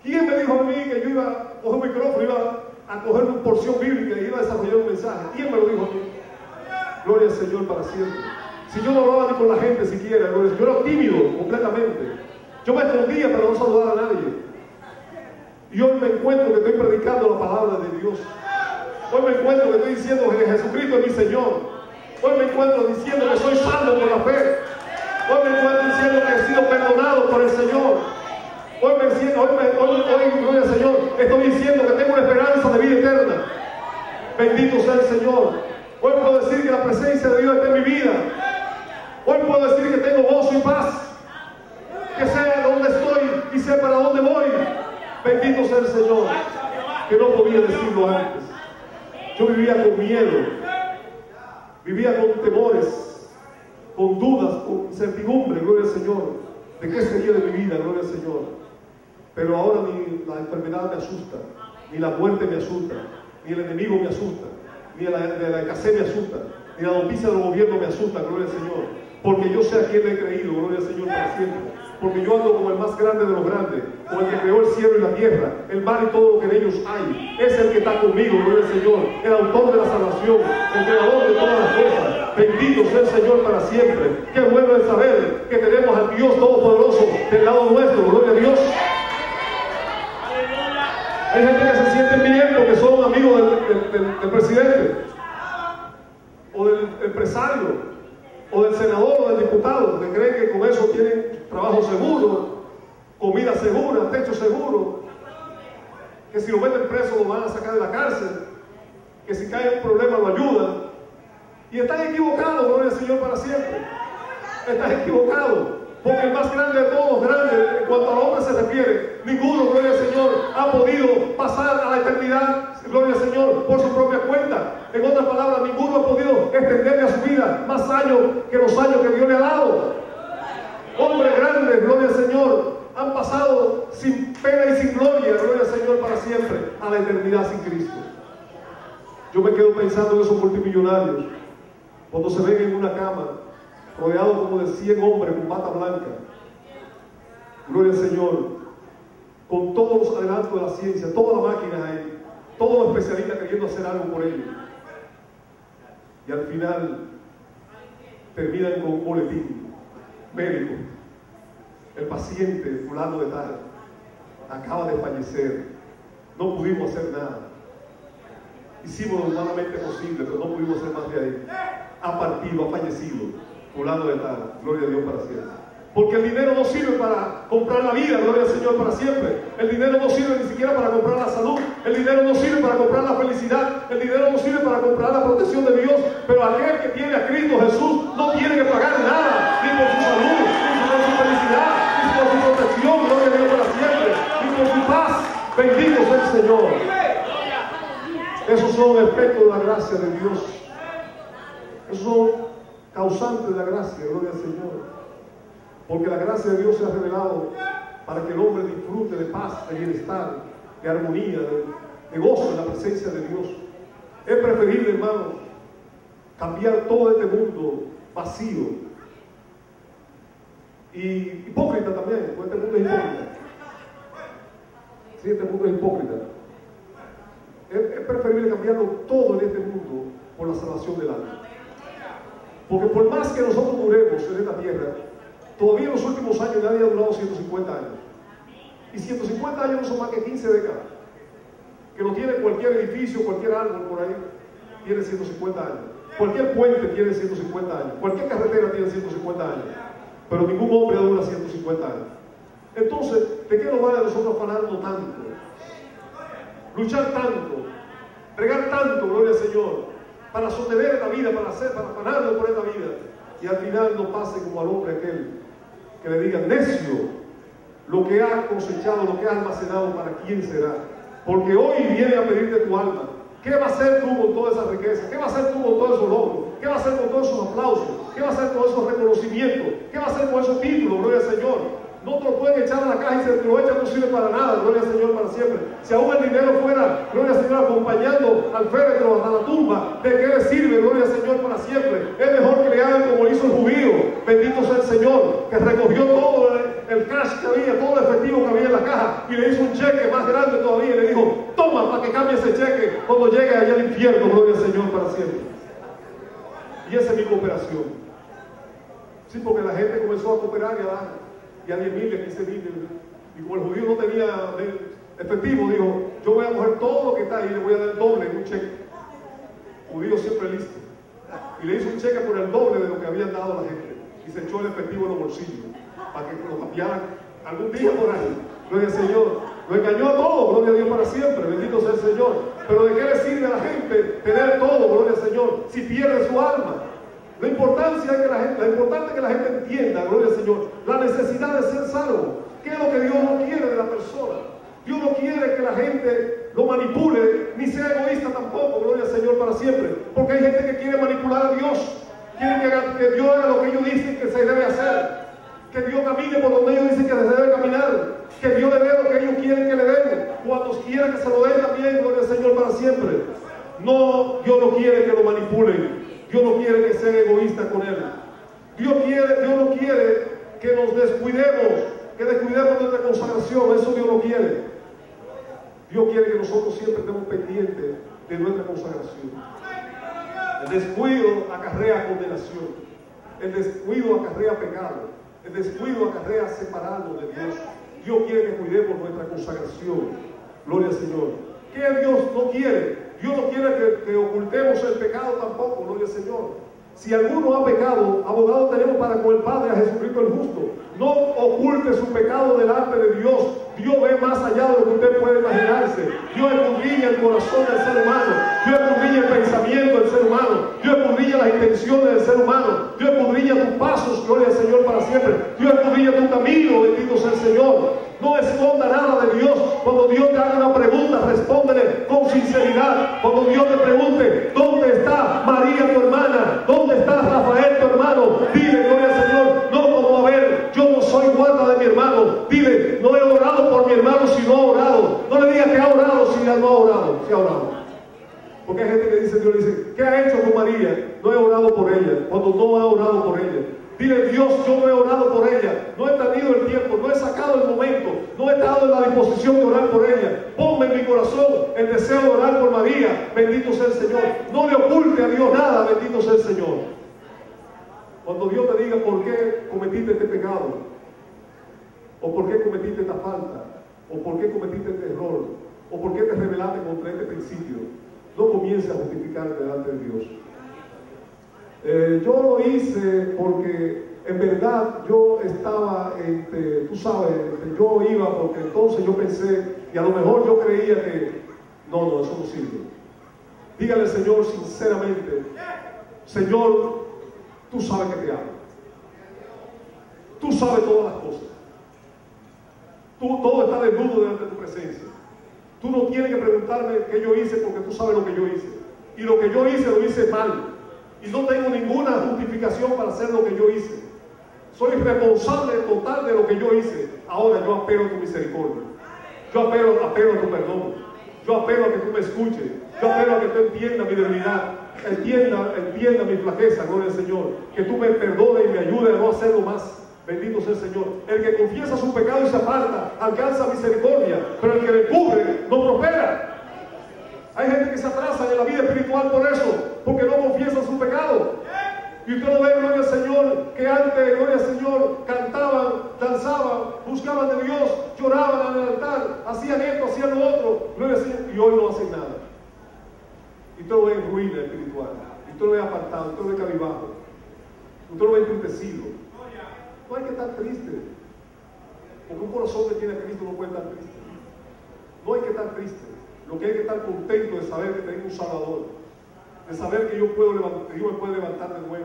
¿Quién me dijo a mí que yo iba a coger un micrófono, iba a coger una porción bíblica y iba a desarrollar un mensaje? ¿Quién me lo dijo a mí? Gloria al Señor para siempre. Si yo no hablaba ni con la gente siquiera, yo era tímido completamente. Yo me escondía para no saludar a nadie. Y hoy me encuentro que estoy predicando la palabra de Dios. Hoy me encuentro que estoy diciendo que Jesucristo es mi Señor. Hoy me encuentro diciendo que soy salvo por la fe. Hoy me encuentro diciendo que he sido perdonado por el Señor. Hoy, gloria al Señor, estoy diciendo que tengo una esperanza de vida eterna. Bendito sea el Señor. Hoy puedo decir que la presencia de Dios está en mi vida. Hoy puedo decir que tengo gozo y paz. Que sé dónde estoy y sé para dónde voy. Bendito sea el Señor. Que no podía decirlo antes. Yo vivía con miedo. Vivía con temores, con dudas, con incertidumbre, gloria al Señor, de qué sería de mi vida, gloria al Señor. Pero ahora ni la enfermedad me asusta, ni la muerte me asusta, ni el enemigo me asusta, ni la escasez me asusta, ni la noticia del gobierno me asusta, gloria al Señor. porque yo sé a quién le he creído, gloria al Señor para siempre. Porque yo ando como el más grande de los grandes, como el que creó el cielo y la tierra, el mar y todo lo que en ellos hay. Es el que está conmigo, gloria al Señor, el autor de la salvación, el creador de todas las cosas. Bendito sea el Señor para siempre. Qué bueno es saber que tenemos al Dios Todopoderoso del lado nuestro, gloria a Dios. Hay gente que se siente bien porque son amigos del presidente, o del empresario, o del senador o del diputado, que creen que con eso tienen trabajo seguro, comida segura, techo seguro, que si lo meten preso lo van a sacar de la cárcel, que si cae un problema lo ayudan. Y están equivocados, gloria al Señor para siempre. Están equivocados, porque el más grande de todos, grande en cuanto al hombre se refiere, ninguno, gloria al Señor, ha podido pasar a la eternidad, gloria al Señor, por su propia cuenta. En otras palabras, ninguno ha podido extenderle a su vida más años que los años que Dios le ha dado. Hombres grandes, gloria al Señor, han pasado sin pena y sin gloria, gloria al Señor, para siempre, a la eternidad sin Cristo. Yo me quedo pensando en esos multimillonarios, cuando se ven en una cama, rodeados como de 100 hombres con bata blanca. Gloria al Señor, con todos los adelantos de la ciencia, todas las máquinas ahí, todos los especialistas queriendo hacer algo por ellos. Y al final terminan con un boletín médico. El paciente fulano de tal acaba de fallecer. No pudimos hacer nada. Hicimos lo humanamente posible, pero no pudimos hacer más de ahí. Ha partido, ha fallecido fulano de tal. Gloria a Dios para siempre. Porque el dinero no sirve para comprar la vida, gloria al Señor para siempre. El dinero no sirve ni siquiera para comprar la salud. El dinero no sirve para comprar la felicidad. El dinero no sirve para comprar la protección de Dios. Pero aquel que tiene a Cristo Jesús no tiene que pagar nada, ni por su salud, ni por su felicidad, ni por su protección, gloria a Dios para siempre, ni por su paz. Bendito sea el Señor. Esos son efectos de la gracia de Dios. Esos son causantes de la gracia, gloria al Señor. Porque la gracia de Dios se ha revelado para que el hombre disfrute de paz, de bienestar, de armonía, de gozo en la presencia de Dios. Es preferible, hermanos, cambiar todo este mundo vacío y hipócrita también, porque este mundo es hipócrita. Sí, este mundo es hipócrita. Es preferible cambiarlo todo en este mundo por la salvación del alma. Porque por más que nosotros duremos en esta tierra, todavía en los últimos años nadie ha durado 150 años. Y 150 años no son más que 15 décadas. Que lo tiene cualquier edificio, cualquier árbol por ahí, tiene 150 años. Cualquier puente tiene 150 años. Cualquier carretera tiene 150 años. Pero ningún hombre dura 150 años. Entonces, ¿de qué nos vale a nosotros afanarnos tanto? Luchar tanto, regar tanto, gloria al Señor, para sostener esta vida, para afanarnos por esta vida. Y al final no pase como al hombre aquel que le diga, necio, lo que has cosechado, lo que has almacenado, ¿para quién será? Porque hoy viene a pedirte tu alma. ¿Qué va a hacer tú con toda esa riqueza? ¿Qué va a hacer tú con todos esos logros? ¿Qué va a hacer con todos esos aplausos? ¿Qué va a hacer con esos reconocimientos? ¿Qué va a hacer con esos títulos? Gloria al Señor. No te lo pueden echar a la caja y si te lo echan no sirve para nada, gloria al Señor para siempre. Si aún el dinero fuera, gloria al Señor, acompañando al féretro hasta la tumba, ¿de qué le sirve, gloria al Señor para siempre? Es mejor que le hagan como hizo el judío, bendito sea el Señor, que recogió todo el cash que había, todo el efectivo que había en la caja y le hizo un cheque más grande todavía y le dijo, toma para que cambie ese cheque cuando llegue allá al infierno, gloria al Señor para siempre. Y esa es mi cooperación. Sí, porque la gente comenzó a cooperar y a 10.000, a 15.000, y como el judío no tenía efectivo, dijo, yo voy a coger todo lo que está ahí y le voy a dar el doble en un cheque. Judío siempre listo. Y le hizo un cheque por el doble de lo que habían dado a la gente. Y se echó el efectivo en los bolsillos, para que lo cambiaran algún día por ahí. Gloria al Señor. Lo engañó a todos, gloria a Dios para siempre, bendito sea el Señor. Pero ¿de qué le sirve a la gente tener todo, gloria al Señor, si pierde su alma? La importante es que la gente entienda, gloria al Señor, la necesidad de ser salvo. ¿Qué es lo que Dios no quiere de la persona? Dios no quiere que la gente lo manipule, ni sea egoísta tampoco, gloria al Señor para siempre. Porque hay gente que quiere manipular a Dios, quiere que Dios haga lo que ellos dicen que se debe hacer, que Dios camine por donde ellos dicen que se debe caminar, que Dios le dé lo que ellos quieren que le den, cuando quiera que se lo den también, gloria al Señor para siempre. No, Dios no quiere que lo manipulen. Dios no quiere que sea egoísta con Él. Dios quiere descuidemos nuestra consagración. Eso Dios no quiere. Dios quiere que nosotros siempre estemos pendientes de nuestra consagración. El descuido acarrea condenación. El descuido acarrea pecado. El descuido acarrea separarnos de Dios. Dios quiere que cuidemos nuestra consagración. Gloria al Señor. ¿Qué Dios no quiere? Dios no quiere que ocultemos el pecado tampoco. Gloria al Señor. Si alguno ha pecado, abogado tenemos para con el Padre, a Jesucristo el justo. No oculte su pecado delante de Dios. Dios ve más allá de lo que usted puede imaginarse. Dios escudriña el corazón del ser humano. Dios escudriña el pensamiento del ser humano. Dios escudriña las intenciones del ser humano. Dios escudriña tus pasos, gloria al Señor, para siempre. Dios escudriña tu camino, bendito sea el Señor. No esconda nada de Dios. Cuando Dios te haga una pregunta, respóndele con sinceridad. Cuando Dios te pregunte, ¿dónde está María tu hermana? ¿Dónde está Rafael tu hermano? Dile, gloria al Señor, no como, a ver, yo no soy guarda de mi hermano. Dile, no he orado por mi hermano si no ha orado. No le digas que ha orado si ya no ha orado. Si ha orado. Porque hay gente que dice, Dios le dice, ¿qué ha hecho con María? No he orado por ella. Cuando no ha orado por ella. Dile, Dios, yo no he orado por ella, no he tenido el tiempo, no he sacado el momento, no he estado en la disposición de orar por ella. Ponme en mi corazón el deseo de orar por María, bendito sea el Señor. No le oculte a Dios nada, bendito sea el Señor. Cuando Dios te diga por qué cometiste este pecado, o por qué cometiste esta falta, o por qué cometiste este error, o por qué te rebelaste contra este principio, no comiences a justificar delante de Dios. Yo lo hice porque en verdad yo estaba, tú sabes, yo iba porque entonces yo pensé, y a lo mejor yo creía que, no, eso no sirve. Dígale al Señor sinceramente, Señor, tú sabes que te amo. Tú sabes todas las cosas. Todo está desnudo delante de tu presencia. Tú no tienes que preguntarme qué yo hice porque tú sabes lo que yo hice. Y lo que yo hice, lo hice mal. Y no tengo ninguna justificación para hacer lo que yo hice. Soy responsable total de lo que yo hice. Ahora yo apelo a tu misericordia. Yo apelo a tu perdón. Yo apelo a que tú me escuches. Yo apelo a que tú entiendas mi debilidad. Entienda mi flaqueza, gloria al Señor. Que tú me perdones y me ayudes a no hacerlo más. Bendito sea el Señor. El que confiesa su pecado y se aparta, alcanza misericordia. Pero el que le cubre, no prospera. Hay gente que se atrasa en la vida espiritual por eso, porque no confiesan su pecado. Y usted lo ve, gloria al Señor, que antes, gloria al Señor, cantaban, danzaban, buscaban de Dios, lloraban en el altar, hacían esto, hacían lo otro, gloria al Señor, y hoy no hacen nada. Y usted lo ve en ruina espiritual, y usted lo ve apartado, usted lo ve cabizbajo, usted lo ve entristecido. No hay que estar triste, porque un corazón que tiene a Cristo no puede estar triste. No hay que estar triste. Lo que hay que estar contento de saber que tengo un Salvador, de saber que Dios me puede levantar de nuevo,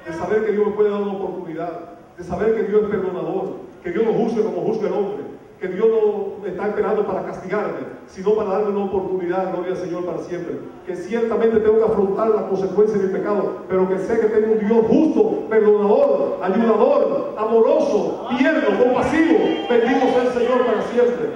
de saber que Dios me puede dar una oportunidad, de saber que Dios es perdonador, que Dios no juzgue como juzga el hombre, que Dios no está esperando para castigarme, sino para darme una oportunidad, gloria al Señor, para siempre. Que ciertamente tengo que afrontar las consecuencias de mi pecado, pero que sé que tengo un Dios justo, perdonador, ayudador, amoroso, tierno, compasivo. Bendito sea el Señor para siempre.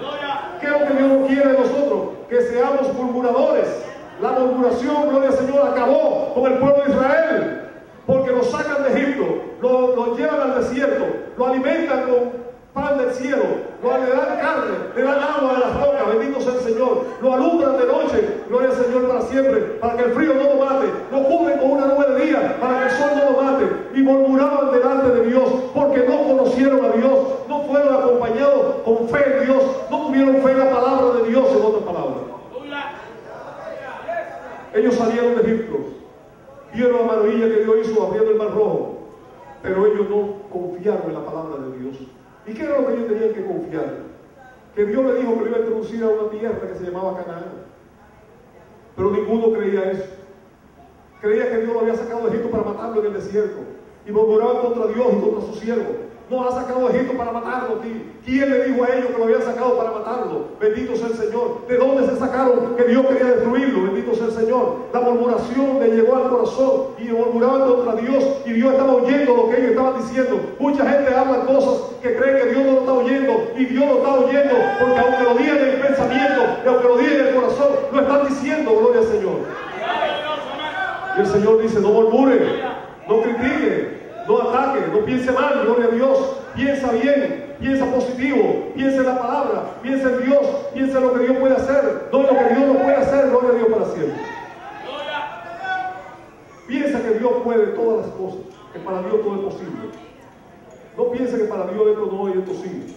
¿Qué es lo que Dios no quiere de nosotros? Que seamos murmuradores. La murmuración, gloria al Señor, acabó con el pueblo de Israel, porque lo sacan de Egipto, lo llevan al desierto, lo alimentan con pan del cielo, le dan carne, le dan agua de las rocas, bendito sea el Señor, lo alumbran de noche, gloria al Señor para siempre, para que el frío no lo mate, lo cubren con una nube de día, para que el sol no lo mate, y murmuraban delante de Dios, porque no conocieron a Dios, no fueron acompañados con fe en Dios, no tuvieron fe en la palabra de Dios, en otras palabras. Ellos salieron de Egipto, vieron la maravilla que Dios hizo abriendo el mar rojo, pero ellos no confiaron en la palabra de Dios. ¿Y qué era lo que ellos tenían que confiar? Que Dios le dijo que lo iba a introducir a una tierra que se llamaba Canaán. Pero ninguno creía eso. Creía que Dios lo había sacado de Egipto para matarlo en el desierto. Y murmuraban contra Dios y contra su siervo. No ha sacado de Egipto para matarlo a ti. ¿Quién le dijo a ellos que lo habían sacado para matarlo? Bendito sea el Señor. ¿De dónde se sacaron que Dios quería destruirlo? Bendito sea el Señor. La murmuración le llegó al corazón y murmuraban contra Dios, y Dios estaba oyendo lo que ellos estaban diciendo. Mucha gente habla cosas que creen que Dios no lo está oyendo, y Dios lo está oyendo, porque aunque lo digan en el pensamiento y aunque lo digan en el corazón, lo están diciendo, gloria al Señor. Y el Señor dice, no murmuren, no critiquen, no ataquen. ataque, no piense mal, gloria a Dios. Piensa bien, piensa positivo, piensa en la palabra, piensa en Dios, piensa en lo que Dios puede hacer, no en lo que Dios no puede hacer, gloria a Dios para siempre. Piensa que Dios puede todas las cosas, que para Dios todo es posible. No piense que para Dios esto no es imposible.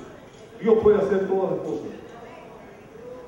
Dios puede hacer todas las cosas.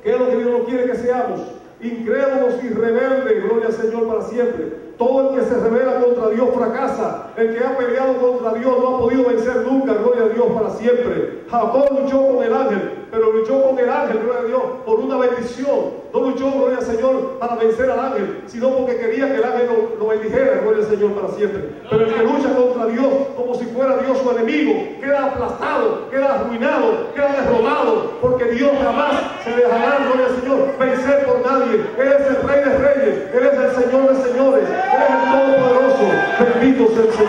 ¿Qué es lo que Dios no quiere que seamos? Incrédulos y rebeldes, gloria al Señor para siempre. Todo el que se rebela contra Dios fracasa. El que ha peleado contra Dios no ha podido vencer nunca, gloria a Dios para siempre. Jacob luchó con el ángel, pero luchó con el ángel, gloria a Dios, por una bendición. No luchó, gloria al Señor, para vencer al ángel, sino porque quería que el ángel lo bendijera, gloria al Señor para siempre. Pero el que lucha contra Dios como si fuera Dios su enemigo, queda aplastado, queda arruinado, queda derrotado, porque Dios jamás se dejará, gloria al Señor, vencer por nadie. Él es el Rey de Reyes, Él es el Señor de Señores, Él es el Todopoderoso. Bendito sea el Señor.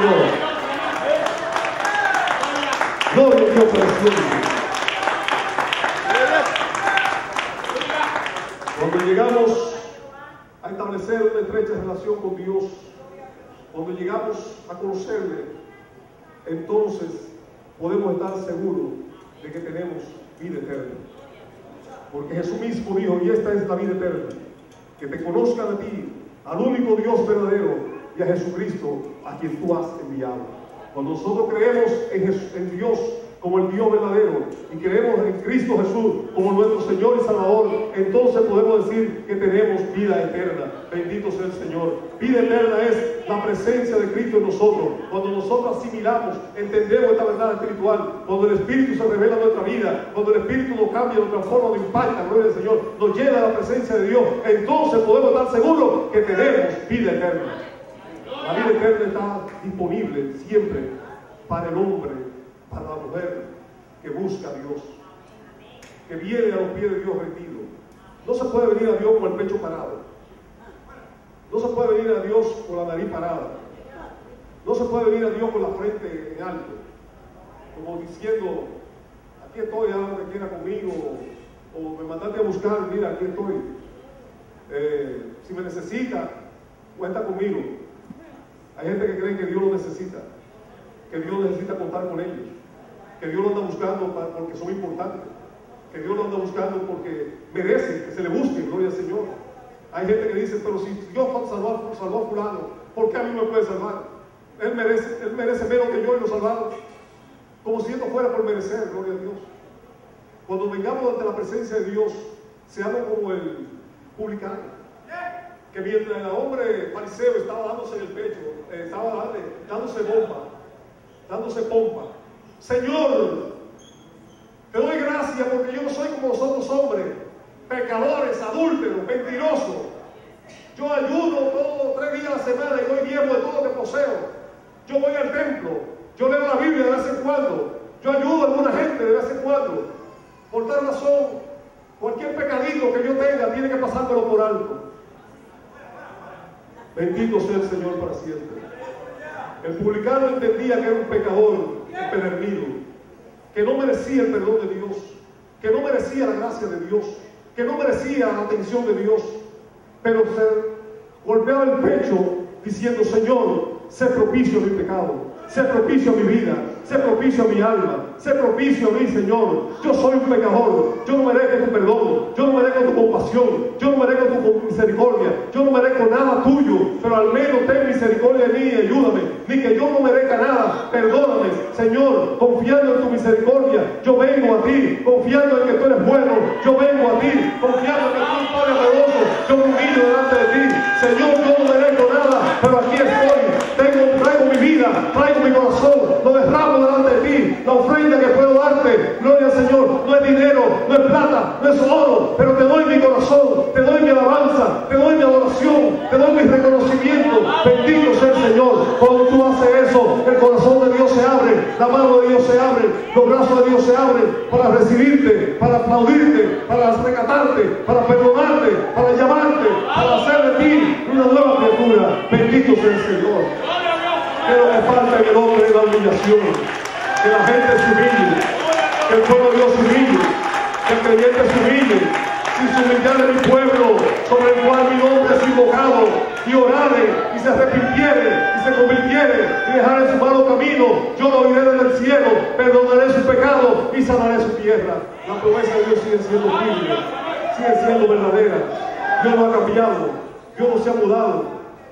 Gloria a Dios para siempre. Cuando llegamos a establecer una estrecha relación con Dios, cuando llegamos a conocerle, entonces podemos estar seguros de que tenemos vida eterna. Porque Jesús mismo dijo, y esta es la vida eterna, que te conozcan a ti, al único Dios verdadero, y a Jesucristo, a quien tú has enviado. Cuando nosotros creemos en Dios como el Dios verdadero y creemos en Cristo Jesús como nuestro Señor y Salvador, entonces podemos decir que tenemos vida eterna. Bendito sea el Señor. Vida eterna es la presencia de Cristo en nosotros. Cuando nosotros asimilamos, entendemos esta verdad espiritual, cuando el Espíritu se revela en nuestra vida, cuando el Espíritu nos cambia, nos transforma, nos impacta, gloria al Señor, nos llena de la presencia de Dios, entonces podemos estar seguros que tenemos vida eterna. La vida eterna está disponible siempre para el hombre, para la mujer que busca a Dios, que viene a los pies de Dios rendido. No se puede venir a Dios con el pecho parado. No se puede venir a Dios con la nariz parada. No se puede venir a Dios con la frente en alto, como diciendo, aquí estoy, haga lo que quiera conmigo, o me mandaste a buscar, mira, aquí estoy. Si me necesita, cuenta conmigo. Hay gente que cree que Dios lo necesita, que Dios necesita contar con ellos, que Dios lo anda buscando porque son importantes, que Dios lo anda buscando porque merece que se le busque, gloria al Señor. Hay gente que dice, pero si Dios salvó a fulano, ¿por qué a mí no me puede salvar? Él merece menos que yo y lo salvamos. Como si esto fuera por merecer, gloria a Dios. Cuando vengamos ante la presencia de Dios, seamos como el publicano, que mientras el hombre fariseo estaba dándose en el pecho, estaba dándose pompa. Señor, te doy gracias porque yo no soy como los otros hombres, pecadores, adúlteros, mentirosos. Yo ayuno todos 3 días a la semana y doy diezmo de todo lo que poseo. Yo voy al templo, yo leo la Biblia de vez en cuando, yo ayudo a alguna gente de vez en cuando. Por tal razón, cualquier pecadito que yo tenga tiene que pasármelo por alto. Bendito sea el Señor para siempre. El publicano entendía que era un pecador empedernido, que no merecía el perdón de Dios, que no merecía la gracia de Dios, que no merecía la atención de Dios, pero se golpeaba el pecho diciendo, Señor, sé propicio a mi pecado, sé propicio a mi vida, sé propicio a mi alma, sé propicio a mí, Señor. Yo soy un pecador, yo no merezco tu perdón, yo no merezco tu compasión, yo no merezco tu misericordia, yo no merezco nada tuyo, pero al menos ten misericordia de mí y ayúdame. Ni que yo no merezca nada, perdóname, Señor, confiando en tu misericordia, yo vengo a ti, confiando en que tú eres bueno, yo vengo a ti, confiando en que tú eres Padre amoroso, yo me humillo delante de ti, Señor, yo no merezco nada, pero aquí estoy, traigo mi vida, traigo mi corazón, lo derramo delante de ti. La ofrenda que puedo darte, gloria al Señor, no es dinero, no es plata, no es oro, pero te doy mi corazón, te doy mi alabanza, te doy mi adoración, te doy mi reconocimiento. Bendito sea el Señor. Cuando tú haces eso, el corazón de Dios se abre, la mano de Dios se abre, los brazos de Dios se abren para recibirte, para aplaudirte, para rescatarte, para perdonarte, para llamarte, para hacer de ti una nueva criatura. Bendito sea el Señor. Que lo que falta en el hombre es la humillación, que la gente se humille, que el pueblo de Dios se humille, que el creyente se humille. Si se humillare mi pueblo, sobre el cual mi nombre es invocado, y orare, y se arrepintiere, y se convirtiere, y dejare su malo camino, camino, yo lo oiré desde el cielo, perdonaré su pecado y sanaré su tierra. La promesa de Dios sigue siendo firme, sigue siendo verdadera. Dios no ha cambiado, Dios no se ha mudado.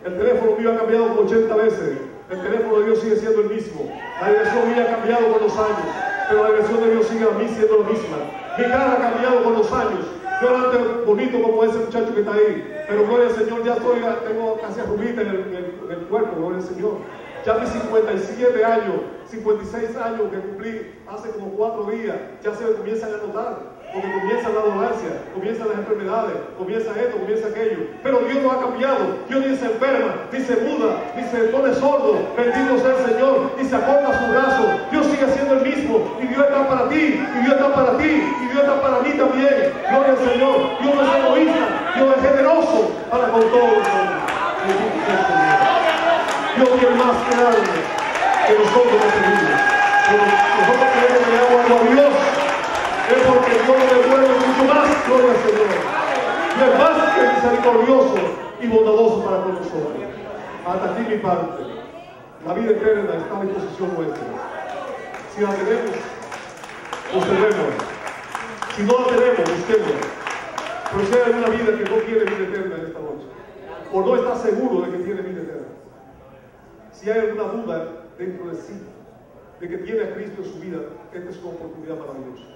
El teléfono mío ha cambiado como 80 veces. El teléfono de Dios sigue siendo el mismo. La dirección mía ha cambiado con los años, pero la dirección de Dios sigue a mí siendo la misma. Mi cara ha cambiado con los años. Yo era antes bonito como ese muchacho que está ahí, pero gloria al Señor, ya tengo casi arruguita en el cuerpo, gloria al Señor. Ya mis 57 años, 56 años que cumplí hace como 4 días, ya se comienzan a notar, porque comienza la dolencia, comienzan las enfermedades, comienza esto, comienza aquello. Pero Dios no ha cambiado, Dios ni se enferma, ni se muda, ni se pone sordo, bendito sea el Señor, ni se acorta su brazo. Dios sigue siendo el mismo, y Dios está para ti, y Dios está para ti, y Dios está para mí también. Gloria al Señor. Dios no es egoísta, Dios es generoso para con todos los hombres. Bendito sea el Señor. Dios tiene más grande que nosotros no tenemos. Nosotros queremos que le damos algo a Dios, es porque Dios nos devuelve mucho más, gloria al Señor. Y es más que misericordioso y bondadoso para con nosotros. Hasta aquí mi parte. La vida eterna está a disposición nuestra. Si la tenemos, observemos. Si no la tenemos, busquemos. Pero si hay alguna vida que no tiene vida eterna en esta noche, o no está seguro de que tiene vida eterna, si hay alguna duda dentro de sí de que tiene a Cristo en su vida, esta es una oportunidad maravillosa.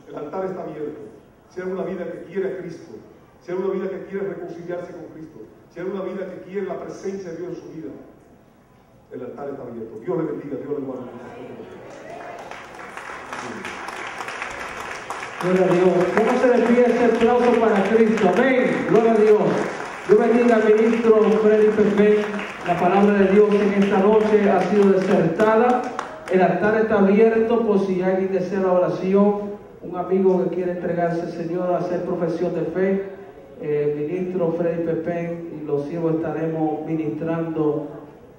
El altar está abierto. Si hay alguna vida que quiere a Cristo, si hay alguna vida que quiere reconciliarse con Cristo, si hay alguna vida que quiere la presencia de Dios en su vida, el altar está abierto. Dios le bendiga, Dios le guarde. Gloria a Dios. ¿Cómo se le pide ese aplauso para Cristo? Amén. Gloria a Dios. Dios bendiga al ministro Freddy Pepe. La palabra de Dios en esta noche ha sido desertada. El altar está abierto por si alguien desea la oración. Un amigo que quiere entregarse al Señor a hacer profesión de fe. Ministro Freddy Pepe y los siervos estaremos ministrando,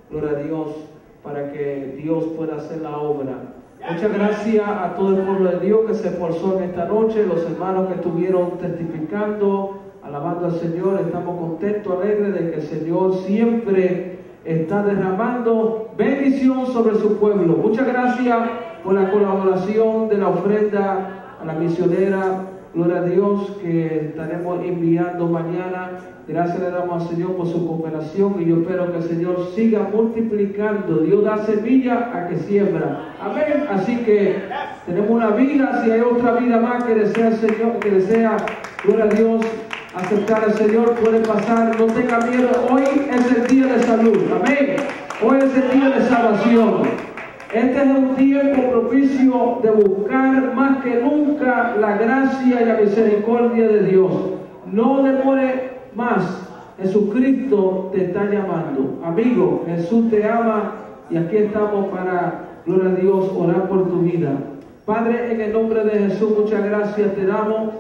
gloria a Dios, para que Dios pueda hacer la obra. Muchas gracias a todo el pueblo de Dios que se esforzó en esta noche, los hermanos que estuvieron testificando, alabando al Señor. Estamos contentos, alegres de que el Señor siempre está derramando bendición sobre su pueblo. Muchas gracias por la colaboración de la ofrenda a la misionera, gloria a Dios, que estaremos enviando mañana. Gracias le damos al Señor por su cooperación y yo espero que el Señor siga multiplicando. Dios da semilla a que siembra. Amén. Así que tenemos una vida, si hay otra vida más que desea el Señor, que desea, gloria a Dios, aceptar al Señor, puede pasar, no tenga miedo. Hoy es el día de salud. Amén. Hoy es el día de salvación. Este es un tiempo propicio de buscar más que nunca la gracia y la misericordia de Dios. No demore más. Jesucristo te está llamando. Amigo, Jesús te ama y aquí estamos para, gloria a Dios, orar por tu vida. Padre, en el nombre de Jesús, muchas gracias te damos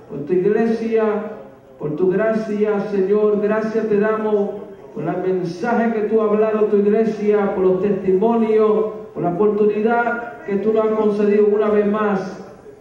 por tu iglesia, por tu gracia, Señor. Gracias te damos por el mensaje que tú has hablado a tu iglesia, por los testimonios, por la oportunidad que tú nos has concedido una vez más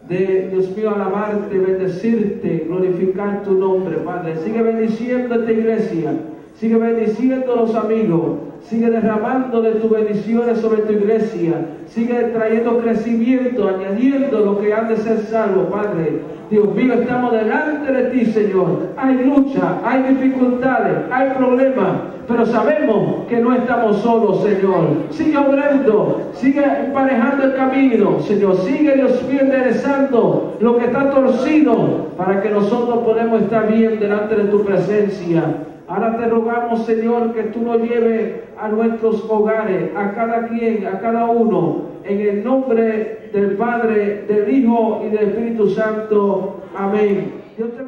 de, Dios mío, alabarte, bendecirte, glorificar tu nombre, Padre. Sigue bendiciendo esta iglesia, sigue bendiciendo a los amigos, sigue derramando de tus bendiciones sobre tu iglesia, sigue trayendo crecimiento, añadiendo lo que han de ser salvos, Padre. Dios mío, estamos delante de ti, Señor. Hay lucha, hay dificultades, hay problemas, pero sabemos que no estamos solos, Señor. Sigue obrando, sigue emparejando el camino, Señor. Sigue, Dios mío, enderezando lo que está torcido para que nosotros podamos estar bien delante de tu presencia. Ahora te rogamos, Señor, que tú nos lleves a nuestros hogares, a cada quien, a cada uno, en el nombre del Padre, del Hijo y del Espíritu Santo. Amén. Dios te